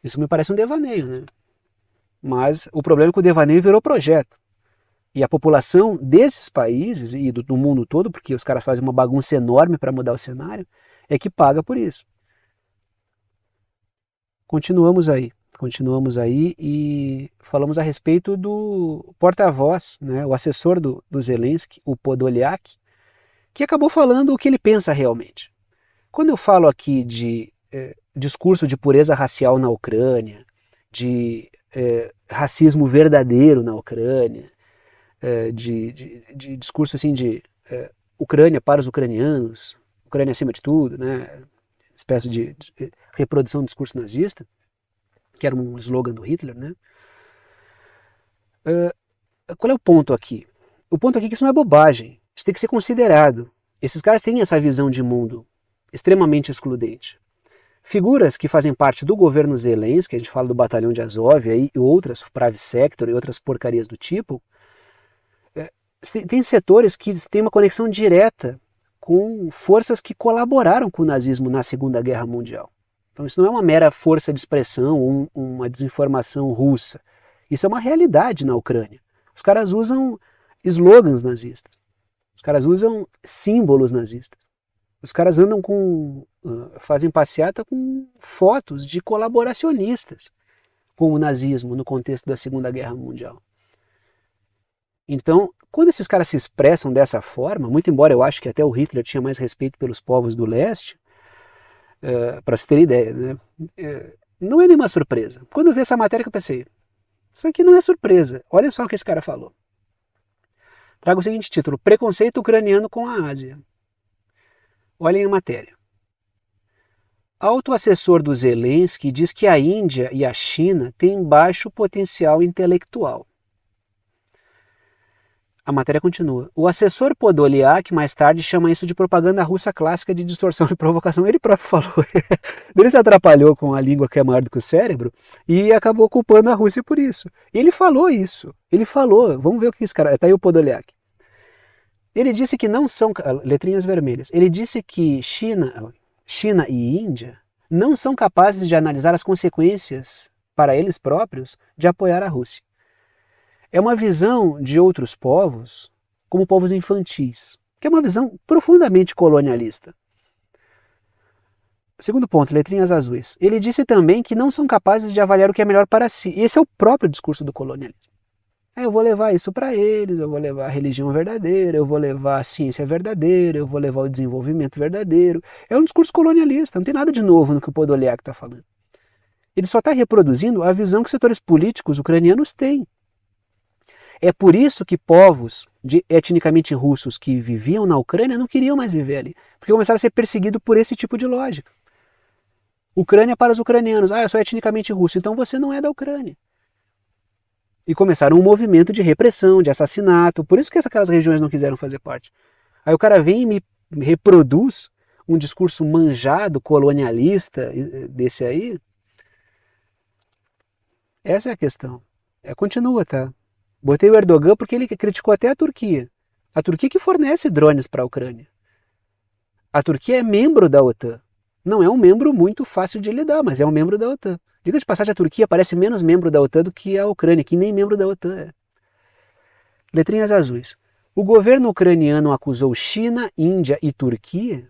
Isso me parece um devaneio, né? Mas o problema é que o devaneio virou projeto. E a população desses países e do mundo todo, porque os caras fazem uma bagunça enorme para mudar o cenário, é que paga por isso. Continuamos aí e falamos a respeito do porta-voz, né, o assessor do Zelensky, o Podolyak, que acabou falando o que ele pensa realmente. Quando eu falo aqui de discurso de pureza racial na Ucrânia, de racismo verdadeiro na Ucrânia, de discurso assim de Ucrânia para os ucranianos, Ucrânia acima de tudo, né, espécie de reprodução do discurso nazista, que era um slogan do Hitler, né? Qual é o ponto aqui? O ponto aqui é que isso não é bobagem, isso tem que ser considerado. Esses caras têm essa visão de mundo extremamente excludente. Figuras que fazem parte do governo Zelensky, a gente fala do batalhão de Azov aí, e outras, Pravi Sector e outras porcarias do tipo, tem setores que têm uma conexão direta com forças que colaboraram com o nazismo na Segunda Guerra Mundial. Então isso não é uma mera força de expressão ou uma desinformação russa. Isso é uma realidade na Ucrânia. Os caras usam slogans nazistas. Os caras usam símbolos nazistas. Os caras andam fazem passeata com fotos de colaboracionistas com o nazismo no contexto da Segunda Guerra Mundial. Então, quando esses caras se expressam dessa forma, muito embora eu acho que até o Hitler tinha mais respeito pelos povos do leste, para vocês terem ideia, né? Não é nenhuma surpresa. Quando eu vi essa matéria que eu pensei, isso aqui não é surpresa, olha só o que esse cara falou. Trago o seguinte título: Preconceito ucraniano com a Ásia. Olhem a matéria. Alto assessor do Zelensky diz que a Índia e a China têm baixo potencial intelectual. A matéria continua. O assessor Podolyak mais tarde chama isso de propaganda russa clássica de distorção e provocação. Ele próprio falou. Ele se atrapalhou com a língua que é maior do que o cérebro e acabou culpando a Rússia por isso. Ele falou isso. Ele falou. Vamos ver o que esse cara... Está aí o Podolyak. Ele disse que não são... Letrinhas vermelhas. Ele disse que China e Índia não são capazes de analisar as consequências para eles próprios de apoiar a Rússia. É uma visão de outros povos como povos infantis, que é uma visão profundamente colonialista. Segundo ponto, letrinhas azuis. Ele disse também que não são capazes de avaliar o que é melhor para si. E esse é o próprio discurso do colonialismo. Eu vou levar isso para eles, eu vou levar a religião verdadeira, eu vou levar a ciência verdadeira, eu vou levar o desenvolvimento verdadeiro. É um discurso colonialista, não tem nada de novo no que o Podolyak está falando. Ele só está reproduzindo a visão que setores políticos ucranianos têm. É por isso que povos etnicamente russos que viviam na Ucrânia não queriam mais viver ali, porque começaram a ser perseguidos por esse tipo de lógica. Ucrânia para os ucranianos, eu sou etnicamente russo, então você não é da Ucrânia. E começaram um movimento de repressão, de assassinato, por isso que aquelas regiões não quiseram fazer parte. Aí o cara vem e me reproduz um discurso manjado, colonialista desse aí. Essa é a questão. Continua, tá? Botei o Erdogan porque ele criticou até a Turquia. A Turquia que fornece drones para a Ucrânia. A Turquia é membro da OTAN. Não é um membro muito fácil de lidar, mas é um membro da OTAN. Diga de passagem, a Turquia parece menos membro da OTAN do que a Ucrânia, que nem membro da OTAN é. Letrinhas azuis. O governo ucraniano acusou China, Índia e Turquia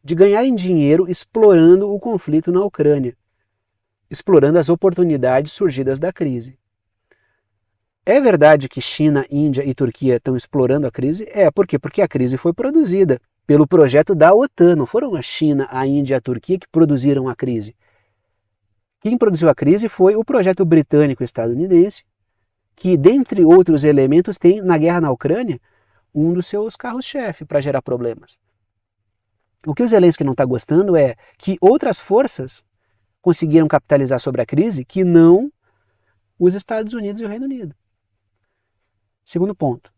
de ganharem dinheiro explorando o conflito na Ucrânia, explorando as oportunidades surgidas da crise. É verdade que China, Índia e Turquia estão explorando a crise? Por quê? Porque a crise foi produzida pelo projeto da OTAN. Não foram a China, a Índia e a Turquia que produziram a crise. Quem produziu a crise foi o projeto britânico-estadunidense, que, dentre outros elementos, tem na guerra na Ucrânia um dos seus carros-chefe para gerar problemas. O que o Zelensky não está gostando é que outras forças conseguiram capitalizar sobre a crise que não os Estados Unidos e o Reino Unido. Segundo ponto,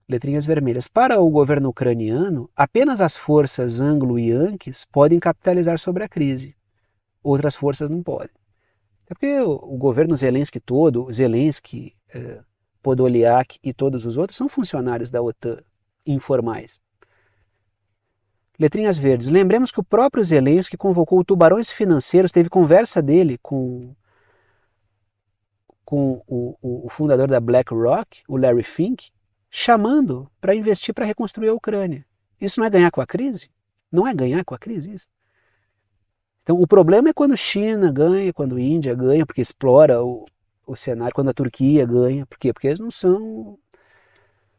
letrinhas vermelhas. Para o governo ucraniano, apenas as forças anglo-yankees podem capitalizar sobre a crise. Outras forças não podem. É porque o governo Zelensky todo, Zelensky, Podolyak e todos os outros são funcionários da OTAN, informais. Letrinhas verdes. Lembremos que o próprio Zelensky convocou tubarões financeiros, teve conversa dele com o fundador da BlackRock, o Larry Fink, chamando para investir para reconstruir a Ucrânia. Isso não é ganhar com a crise? Não é ganhar com a crise isso? Então o problema é quando China ganha, quando Índia ganha, porque explora o cenário, quando a Turquia ganha. Por quê? Porque eles não são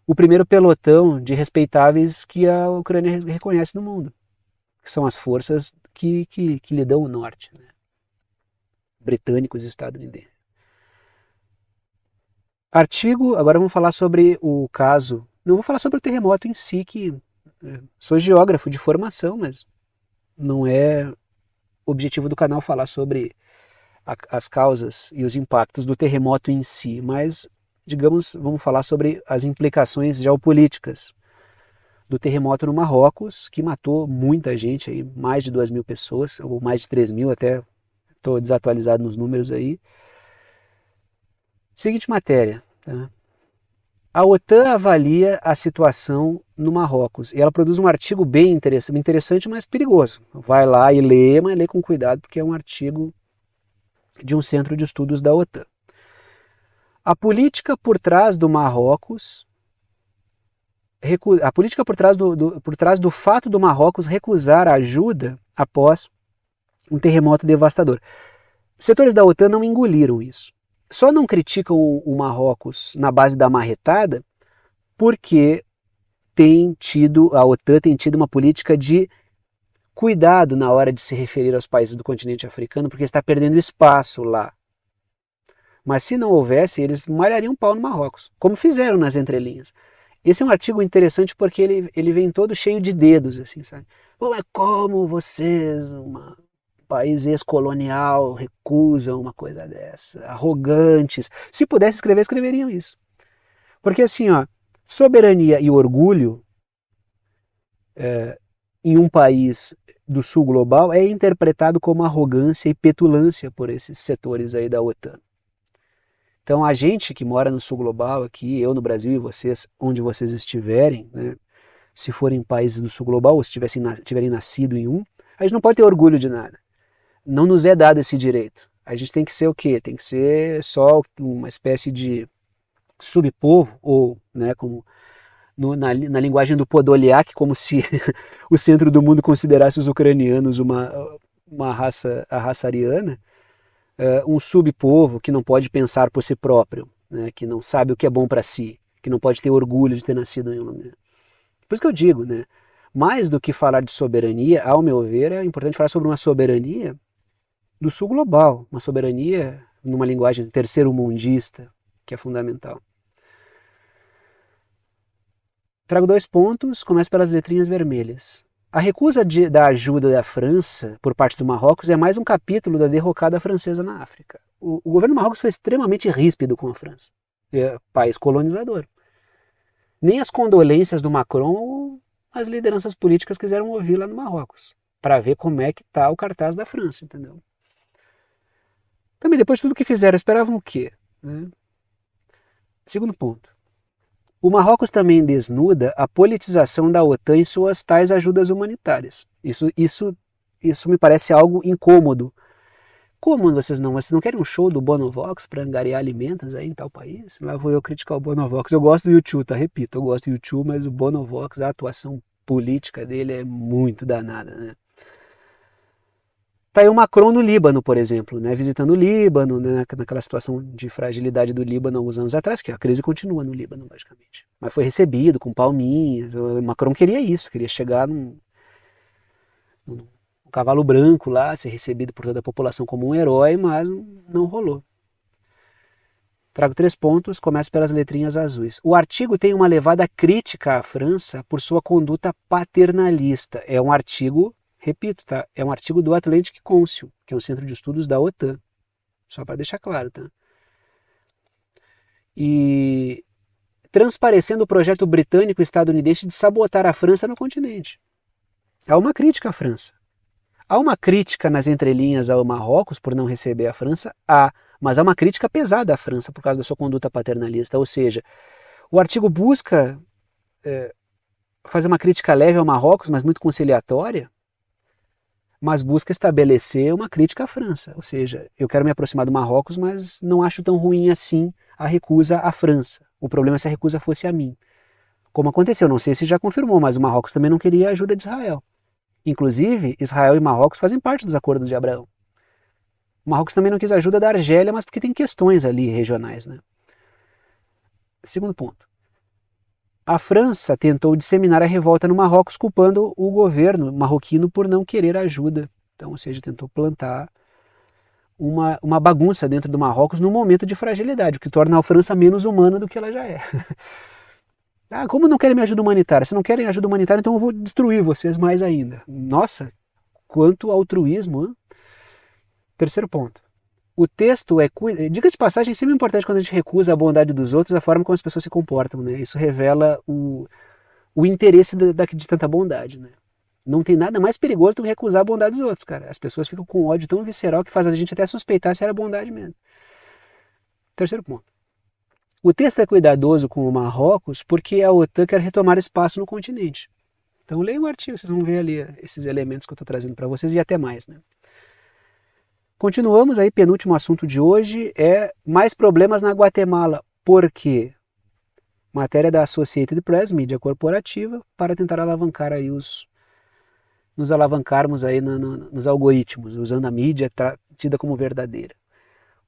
o primeiro pelotão de respeitáveis que a Ucrânia reconhece no mundo, que são as forças que lhe dão o norte, né? Britânicos e estadunidenses. Artigo, agora vamos falar sobre o caso, não vou falar sobre o terremoto em si, que sou geógrafo de formação, mas não é objetivo do canal falar sobre as causas e os impactos do terremoto em si, mas, digamos, vamos falar sobre as implicações geopolíticas do terremoto no Marrocos, que matou muita gente, aí, mais de 2.000 pessoas, ou mais de 3.000, até estou desatualizado nos números aí. Seguinte matéria, tá? A OTAN avalia a situação no Marrocos e ela produz um artigo bem interessante, mas perigoso. Vai lá e lê, mas lê com cuidado, porque é um artigo de um centro de estudos da OTAN. A política por trás do Marrocos, a política por trás do fato do Marrocos recusar a ajuda após um terremoto devastador. Setores da OTAN não engoliram isso. Só não criticam o Marrocos na base da marretada porque a OTAN tem tido uma política de cuidado na hora de se referir aos países do continente africano, porque está perdendo espaço lá. Mas se não houvesse, eles malhariam pau no Marrocos, como fizeram nas entrelinhas. Esse é um artigo interessante porque ele vem todo cheio de dedos, assim, sabe? Pô, é como vocês, um país ex-colonial, recusam uma coisa dessa, arrogantes. Se pudesse escrever, escreveriam isso. Porque assim, ó, soberania e orgulho em um país do sul global é interpretado como arrogância e petulância por esses setores aí da OTAN. Então a gente que mora no sul global aqui, eu no Brasil e vocês, onde vocês estiverem, né, se forem países do sul global ou se tiverem nascido em um, a gente não pode ter orgulho de nada. Não nos é dado esse direito. A gente tem que ser o quê? Tem que ser só uma espécie de subpovo, ou, né, como na linguagem do Podolyak, como se o centro do mundo considerasse os ucranianos a raça ariana, um subpovo que não pode pensar por si próprio, né, que não sabe o que é bom para si, que não pode ter orgulho de ter nascido em um lugar. Por isso que eu digo, né, mais do que falar de soberania, ao meu ver, é importante falar sobre uma soberania do sul global, uma soberania numa linguagem terceiro-mundista, que é fundamental. Trago 2 pontos, começo pelas letrinhas vermelhas. A recusa da ajuda da França por parte do Marrocos é mais um capítulo da derrocada francesa na África. O governo do Marrocos foi extremamente ríspido com a França, país colonizador. Nem as condolências do Macron ou as lideranças políticas quiseram ouvir lá no Marrocos, para ver como é que está o cartaz da França, entendeu? Também depois de tudo que fizeram, esperavam o quê? Né? Segundo ponto. O Marrocos também desnuda a politização da OTAN em suas tais ajudas humanitárias. Isso me parece algo incômodo. Como vocês não querem um show do Bonovox para angariar alimentos aí em tal país? Lá vou eu criticar o Bonovox. Eu gosto do YouTube, tá? Repito, eu gosto do YouTube, mas o Bonovox, a atuação política dele é muito danada, né? Tá aí o Macron no Líbano, por exemplo, né, visitando o Líbano, né, naquela situação de fragilidade do Líbano alguns anos atrás, que a crise continua no Líbano, logicamente. Mas foi recebido com palminhas, o Macron queria isso, queria chegar num cavalo branco lá, ser recebido por toda a população como um herói, mas não rolou. Trago 3 pontos, começo pelas letrinhas azuis. O artigo tem uma levada crítica à França por sua conduta paternalista. É um artigo... Repito, tá? É um artigo do Atlantic Council, que é um centro de estudos da OTAN. Só para deixar claro, tá? E transparecendo o projeto britânico e estadunidense de sabotar a França no continente. Há uma crítica à França. Há uma crítica nas entrelinhas ao Marrocos por não receber a França? Há. Mas há uma crítica pesada à França por causa da sua conduta paternalista. Ou seja, o artigo busca fazer uma crítica leve ao Marrocos, mas muito conciliatória, mas busca estabelecer uma crítica à França. Ou seja, eu quero me aproximar do Marrocos, mas não acho tão ruim assim a recusa à França. O problema é se a recusa fosse a mim. como aconteceu, não sei se já confirmou, mas o Marrocos também não queria a ajuda de Israel. Inclusive, Israel e Marrocos fazem parte dos acordos de Abraão. O Marrocos também não quis a ajuda da Argélia, mas porque tem questões ali regionais, né? Segundo ponto. A França tentou disseminar a revolta no Marrocos, culpando o governo marroquino por não querer ajuda. Então, ou seja, tentou plantar uma bagunça dentro do Marrocos num momento de fragilidade, o que torna a França menos humana do que ela já é. Ah, como não querem minha ajuda humanitária? Se não querem ajuda humanitária, então eu vou destruir vocês mais ainda. Nossa, quanto altruísmo, hein? Terceiro ponto. O texto é... Diga-se de passagem, é sempre importante quando a gente recusa a bondade dos outros, a forma como as pessoas se comportam, né? Isso revela o interesse de tanta bondade, né? Não tem nada mais perigoso do que recusar a bondade dos outros, cara. As pessoas ficam com ódio tão visceral que faz a gente até suspeitar se era bondade mesmo. Terceiro ponto. O texto é cuidadoso com o Marrocos porque a OTAN quer retomar espaço no continente. Então leiam o artigo, vocês vão ver ali esses elementos que eu estou trazendo para vocês e até mais, né? Continuamos aí, penúltimo assunto de hoje é mais problemas na Guatemala. Por quê? Matéria da Associated Press, mídia corporativa, para tentar alavancar aí nos alavancarmos aí nos algoritmos, usando a mídia tida como verdadeira.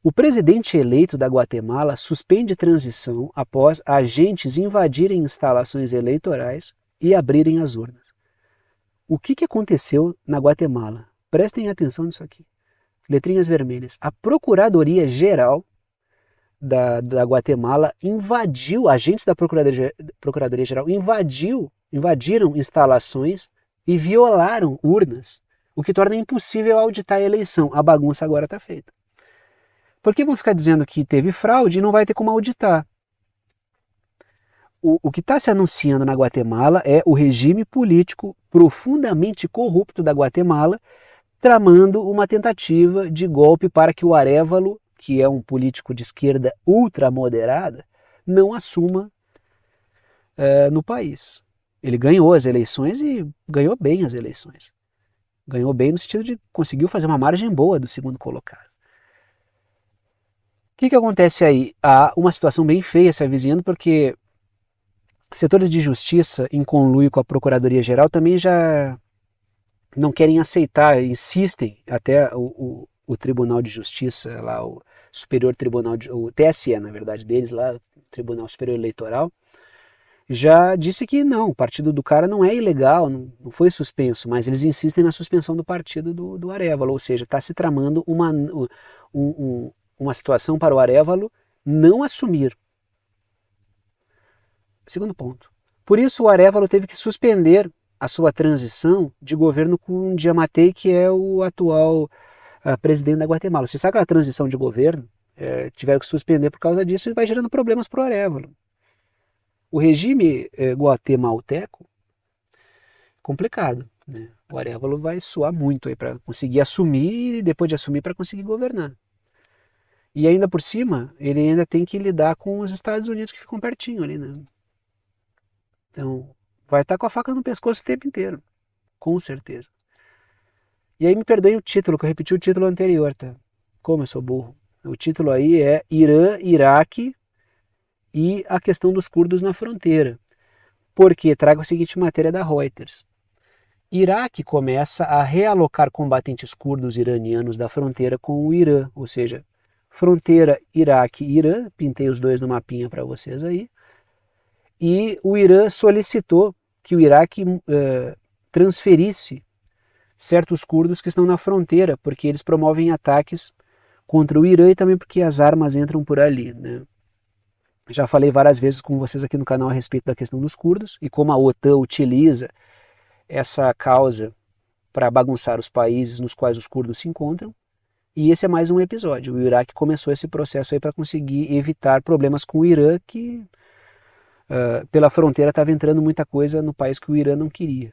O presidente eleito da Guatemala suspende transição após agentes invadirem instalações eleitorais e abrirem as urnas. O que aconteceu na Guatemala? Prestem atenção nisso aqui. Letrinhas vermelhas. A Procuradoria-Geral da Guatemala invadiu, agentes da Procuradoria-Geral invadiram instalações e violaram urnas, o que torna impossível auditar a eleição. A bagunça agora está feita. Por que vão ficar dizendo que teve fraude e não vai ter como auditar? O que está se anunciando na Guatemala é o regime político profundamente corrupto da Guatemala tramando uma tentativa de golpe para que o Arévalo, que é um político de esquerda ultramoderada, não assuma no país. Ele ganhou as eleições e ganhou bem as eleições. Ganhou bem no sentido de conseguiu fazer uma margem boa do segundo colocado. O que acontece aí? Há uma situação bem feia se avizinhando, porque setores de justiça, em conluio com a Procuradoria-Geral, também já não querem aceitar, insistem, até o Tribunal de Justiça, lá, o Superior Tribunal, o TSE, na verdade, deles, lá, o Tribunal Superior Eleitoral, já disse que não, o partido do cara não é ilegal, não foi suspenso, mas eles insistem na suspensão do partido do Arévalo, ou seja, está se tramando uma situação para o Arévalo não assumir. Segundo ponto. Por isso o Arévalo teve que suspender a sua transição de governo com Giammattei, que é o atual presidente da Guatemala. Você sabe que a transição de governo tiveram que suspender por causa disso e vai gerando problemas para o Arévalo. O regime guatemalteco, complicado, né? O Arévalo vai suar muito aí para conseguir assumir e depois de assumir para conseguir governar. E ainda por cima, ele ainda tem que lidar com os Estados Unidos que ficam pertinho ali, né? Então, vai estar com a faca no pescoço o tempo inteiro, com certeza. E aí me perdoem o título, que eu repeti o título anterior, tá? Como eu sou burro. O título aí é Irã, Iraque e a questão dos curdos na fronteira. Porque trago a seguinte matéria da Reuters. Iraque começa a realocar combatentes curdos iranianos da fronteira com o Irã, ou seja, fronteira Iraque e Irã, pintei os dois no mapinha para vocês aí, e o Irã solicitou que o Iraque transferisse certos curdos que estão na fronteira, porque eles promovem ataques contra o Irã e também porque as armas entram por ali, né? Já falei várias vezes com vocês aqui no canal a respeito da questão dos curdos e como a OTAN utiliza essa causa para bagunçar os países nos quais os curdos se encontram. E esse é mais um episódio. O Iraque começou esse processo aí para conseguir evitar problemas com o Irã, que pela fronteira estava entrando muita coisa no país que o Irã não queria.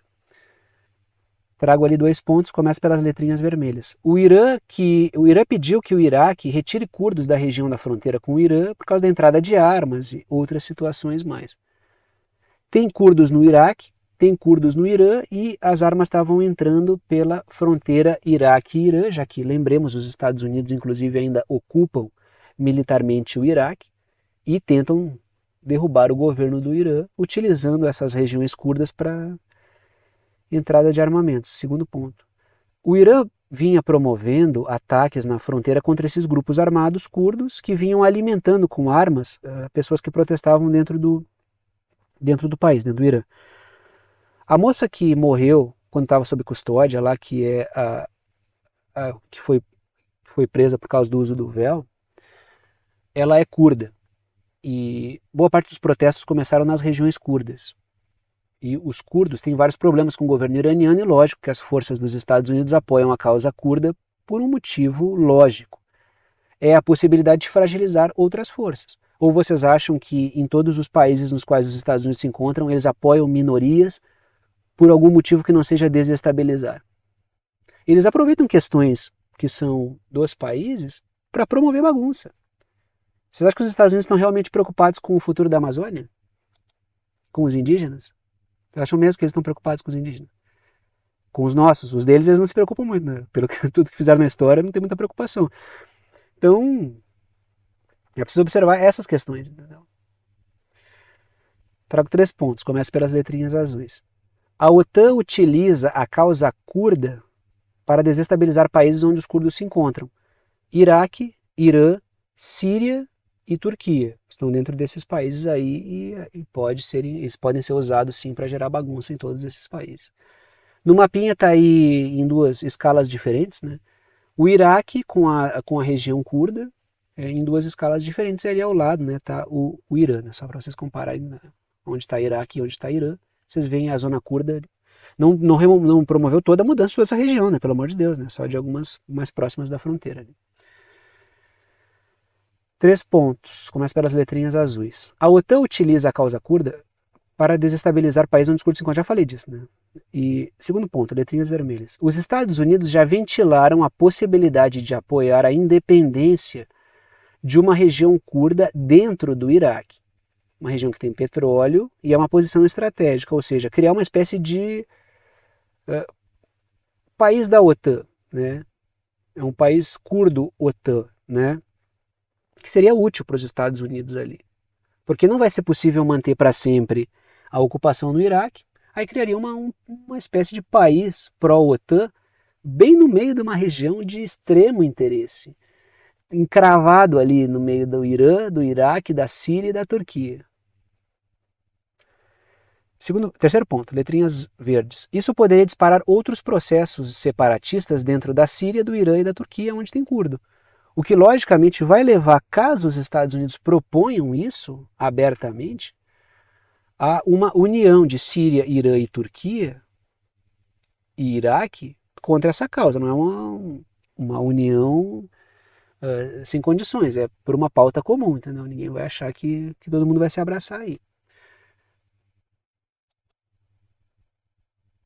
Trago ali 2 pontos, começa pelas letrinhas vermelhas. O Irã pediu que o Iraque retire curdos da região da fronteira com o Irã por causa da entrada de armas e outras situações mais. Tem curdos no Iraque, tem curdos no Irã e as armas estavam entrando pela fronteira Iraque e Irã, já que, lembremos, os Estados Unidos inclusive ainda ocupam militarmente o Iraque e tentam derrubar o governo do Irã, utilizando essas regiões curdas para entrada de armamentos. Segundo ponto. O Irã vinha promovendo ataques na fronteira contra esses grupos armados curdos que vinham alimentando com armas pessoas que protestavam dentro do país, dentro do Irã. A moça que morreu quando estava sob custódia, lá que é que foi presa por causa do uso do véu, ela é curda. E boa parte dos protestos começaram nas regiões curdas. E os curdos têm vários problemas com o governo iraniano e lógico que as forças dos Estados Unidos apoiam a causa curda por um motivo lógico. É a possibilidade de fragilizar outras forças. Ou vocês acham que em todos os países nos quais os Estados Unidos se encontram, eles apoiam minorias por algum motivo que não seja desestabilizar? Eles aproveitam questões que são dos países para promover bagunça. Vocês acham que os Estados Unidos estão realmente preocupados com o futuro da Amazônia? Com os indígenas? Vocês acham mesmo que eles estão preocupados com os indígenas? Com os nossos? Os deles eles não se preocupam muito, né? Pelo que tudo que fizeram na história não tem muita preocupação. Então, é preciso observar essas questões. Entendeu? Trago 3 pontos, começo pelas letrinhas azuis. A OTAN utiliza a causa curda para desestabilizar países onde os curdos se encontram. Iraque, Irã, Síria e Turquia estão dentro desses países aí e eles podem ser usados sim para gerar bagunça em todos esses países. No mapinha está aí em 2 escalas diferentes, né? O Iraque com a região curda em 2 escalas diferentes, ali ao lado, né? Tá o Irã, né? Só para vocês compararem, né? Onde está Iraque e onde está Irã. Vocês veem a zona curda. Não promoveu toda a mudança de toda essa região, né? Pelo amor de Deus, né? Só de algumas mais próximas da fronteira. Né? 3 pontos, começa pelas letrinhas azuis. A OTAN utiliza a causa curda para desestabilizar países onde os curdos se encontram. Já falei disso, né? E segundo ponto, letrinhas vermelhas. Os Estados Unidos já ventilaram a possibilidade de apoiar a independência de uma região curda dentro do Iraque. Uma região que tem petróleo e é uma posição estratégica, ou seja, criar uma espécie de país da OTAN, né? É um país curdo-OTAN, né? Que seria útil para os Estados Unidos ali. Porque não vai ser possível manter para sempre a ocupação no Iraque, aí criaria uma espécie de país pró-OTAN bem no meio de uma região de extremo interesse, encravado ali no meio do Irã, do Iraque, da Síria e da Turquia. Terceiro ponto, letrinhas verdes. Isso poderia disparar outros processos separatistas dentro da Síria, do Irã e da Turquia, onde tem curdo. O que logicamente vai levar, caso os Estados Unidos proponham isso abertamente, a uma união de Síria, Irã e Turquia e Iraque contra essa causa. Não é uma união sem condições, é por uma pauta comum, entendeu? Ninguém vai achar que todo mundo vai se abraçar aí.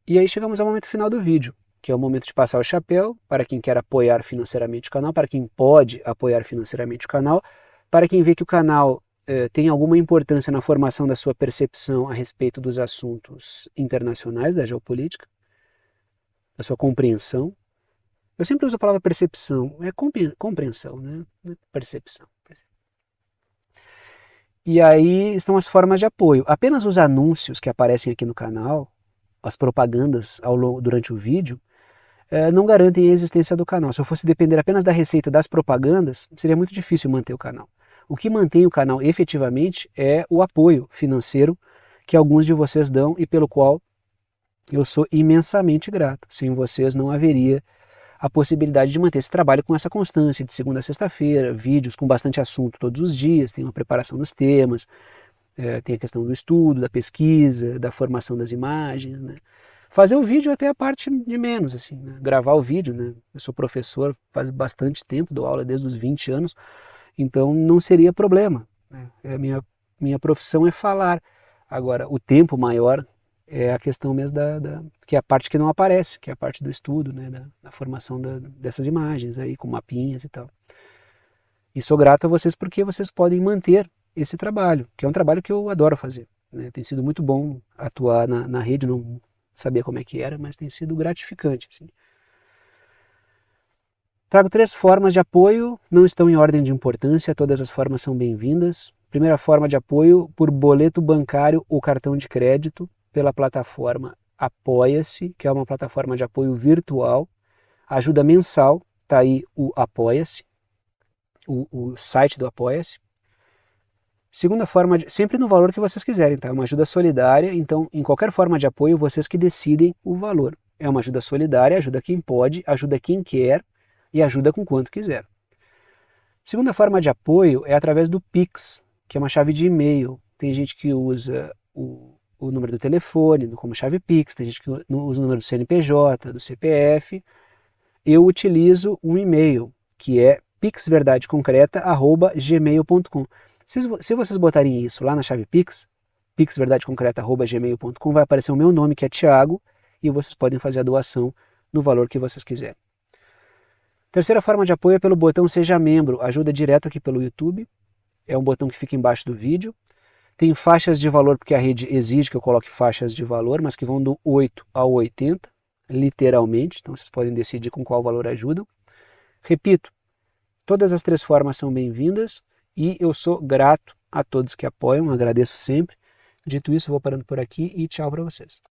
E aí chegamos ao momento final do vídeo, que é o momento de passar o chapéu para quem quer apoiar financeiramente o canal, para quem pode apoiar financeiramente o canal, para quem vê que o canal tem alguma importância na formação da sua percepção a respeito dos assuntos internacionais da geopolítica, da sua compreensão. Eu sempre uso a palavra percepção, é compreensão, né? Percepção. E aí estão as formas de apoio. Apenas os anúncios que aparecem aqui no canal, as propagandas durante o vídeo, não garantem a existência do canal. Se eu fosse depender apenas da receita das propagandas, seria muito difícil manter o canal. O que mantém o canal efetivamente é o apoio financeiro que alguns de vocês dão e pelo qual eu sou imensamente grato. Sem vocês não haveria a possibilidade de manter esse trabalho com essa constância, de segunda a sexta-feira, vídeos com bastante assunto todos os dias, tem uma preparação dos temas, tem a questão do estudo, da pesquisa, da formação das imagens, né? Fazer o vídeo até a parte de menos, assim, né? Gravar o vídeo, né? Eu sou professor faz bastante tempo, dou aula desde os 20 anos, então não seria problema, né? Minha profissão é falar. Agora, o tempo maior é a questão mesmo que é a parte que não aparece, que é a parte do estudo, né? da formação dessas imagens aí, com mapinhas e tal. E sou grato a vocês porque vocês podem manter esse trabalho, que é um trabalho que eu adoro fazer, né? Tem sido muito bom atuar na rede, não sabia como é que era, mas tem sido gratificante. Assim. Trago 3 formas de apoio, não estão em ordem de importância, todas as formas são bem-vindas. Primeira forma de apoio por boleto bancário ou cartão de crédito pela plataforma Apoia-se, que é uma plataforma de apoio virtual. Ajuda mensal, está aí o Apoia-se, o site do Apoia-se. Segunda forma, sempre no valor que vocês quiserem, tá? É uma ajuda solidária, então em qualquer forma de apoio vocês que decidem o valor. É uma ajuda solidária, ajuda quem pode, ajuda quem quer e ajuda com quanto quiser. Segunda forma de apoio é através do Pix, que é uma chave de e-mail. Tem gente que usa o número do telefone como chave Pix, tem gente que usa o número do CNPJ, do CPF. Eu utilizo um e-mail, que é pixverdadeconcreta@gmail.com. Se vocês botarem isso lá na chave Pix, pixverdadeconcreta@gmail.com, vai aparecer o meu nome, que é Thiago, e vocês podem fazer a doação no valor que vocês quiserem. Terceira forma de apoio é pelo botão Seja Membro, ajuda direto aqui pelo YouTube, é um botão que fica embaixo do vídeo. Tem faixas de valor, porque a rede exige que eu coloque faixas de valor, mas que vão do 8 ao 80, literalmente, então vocês podem decidir com qual valor ajudam. Repito, todas as três formas são bem-vindas e eu sou grato a todos que apoiam, agradeço sempre. Dito isso, vou parando por aqui e tchau para vocês.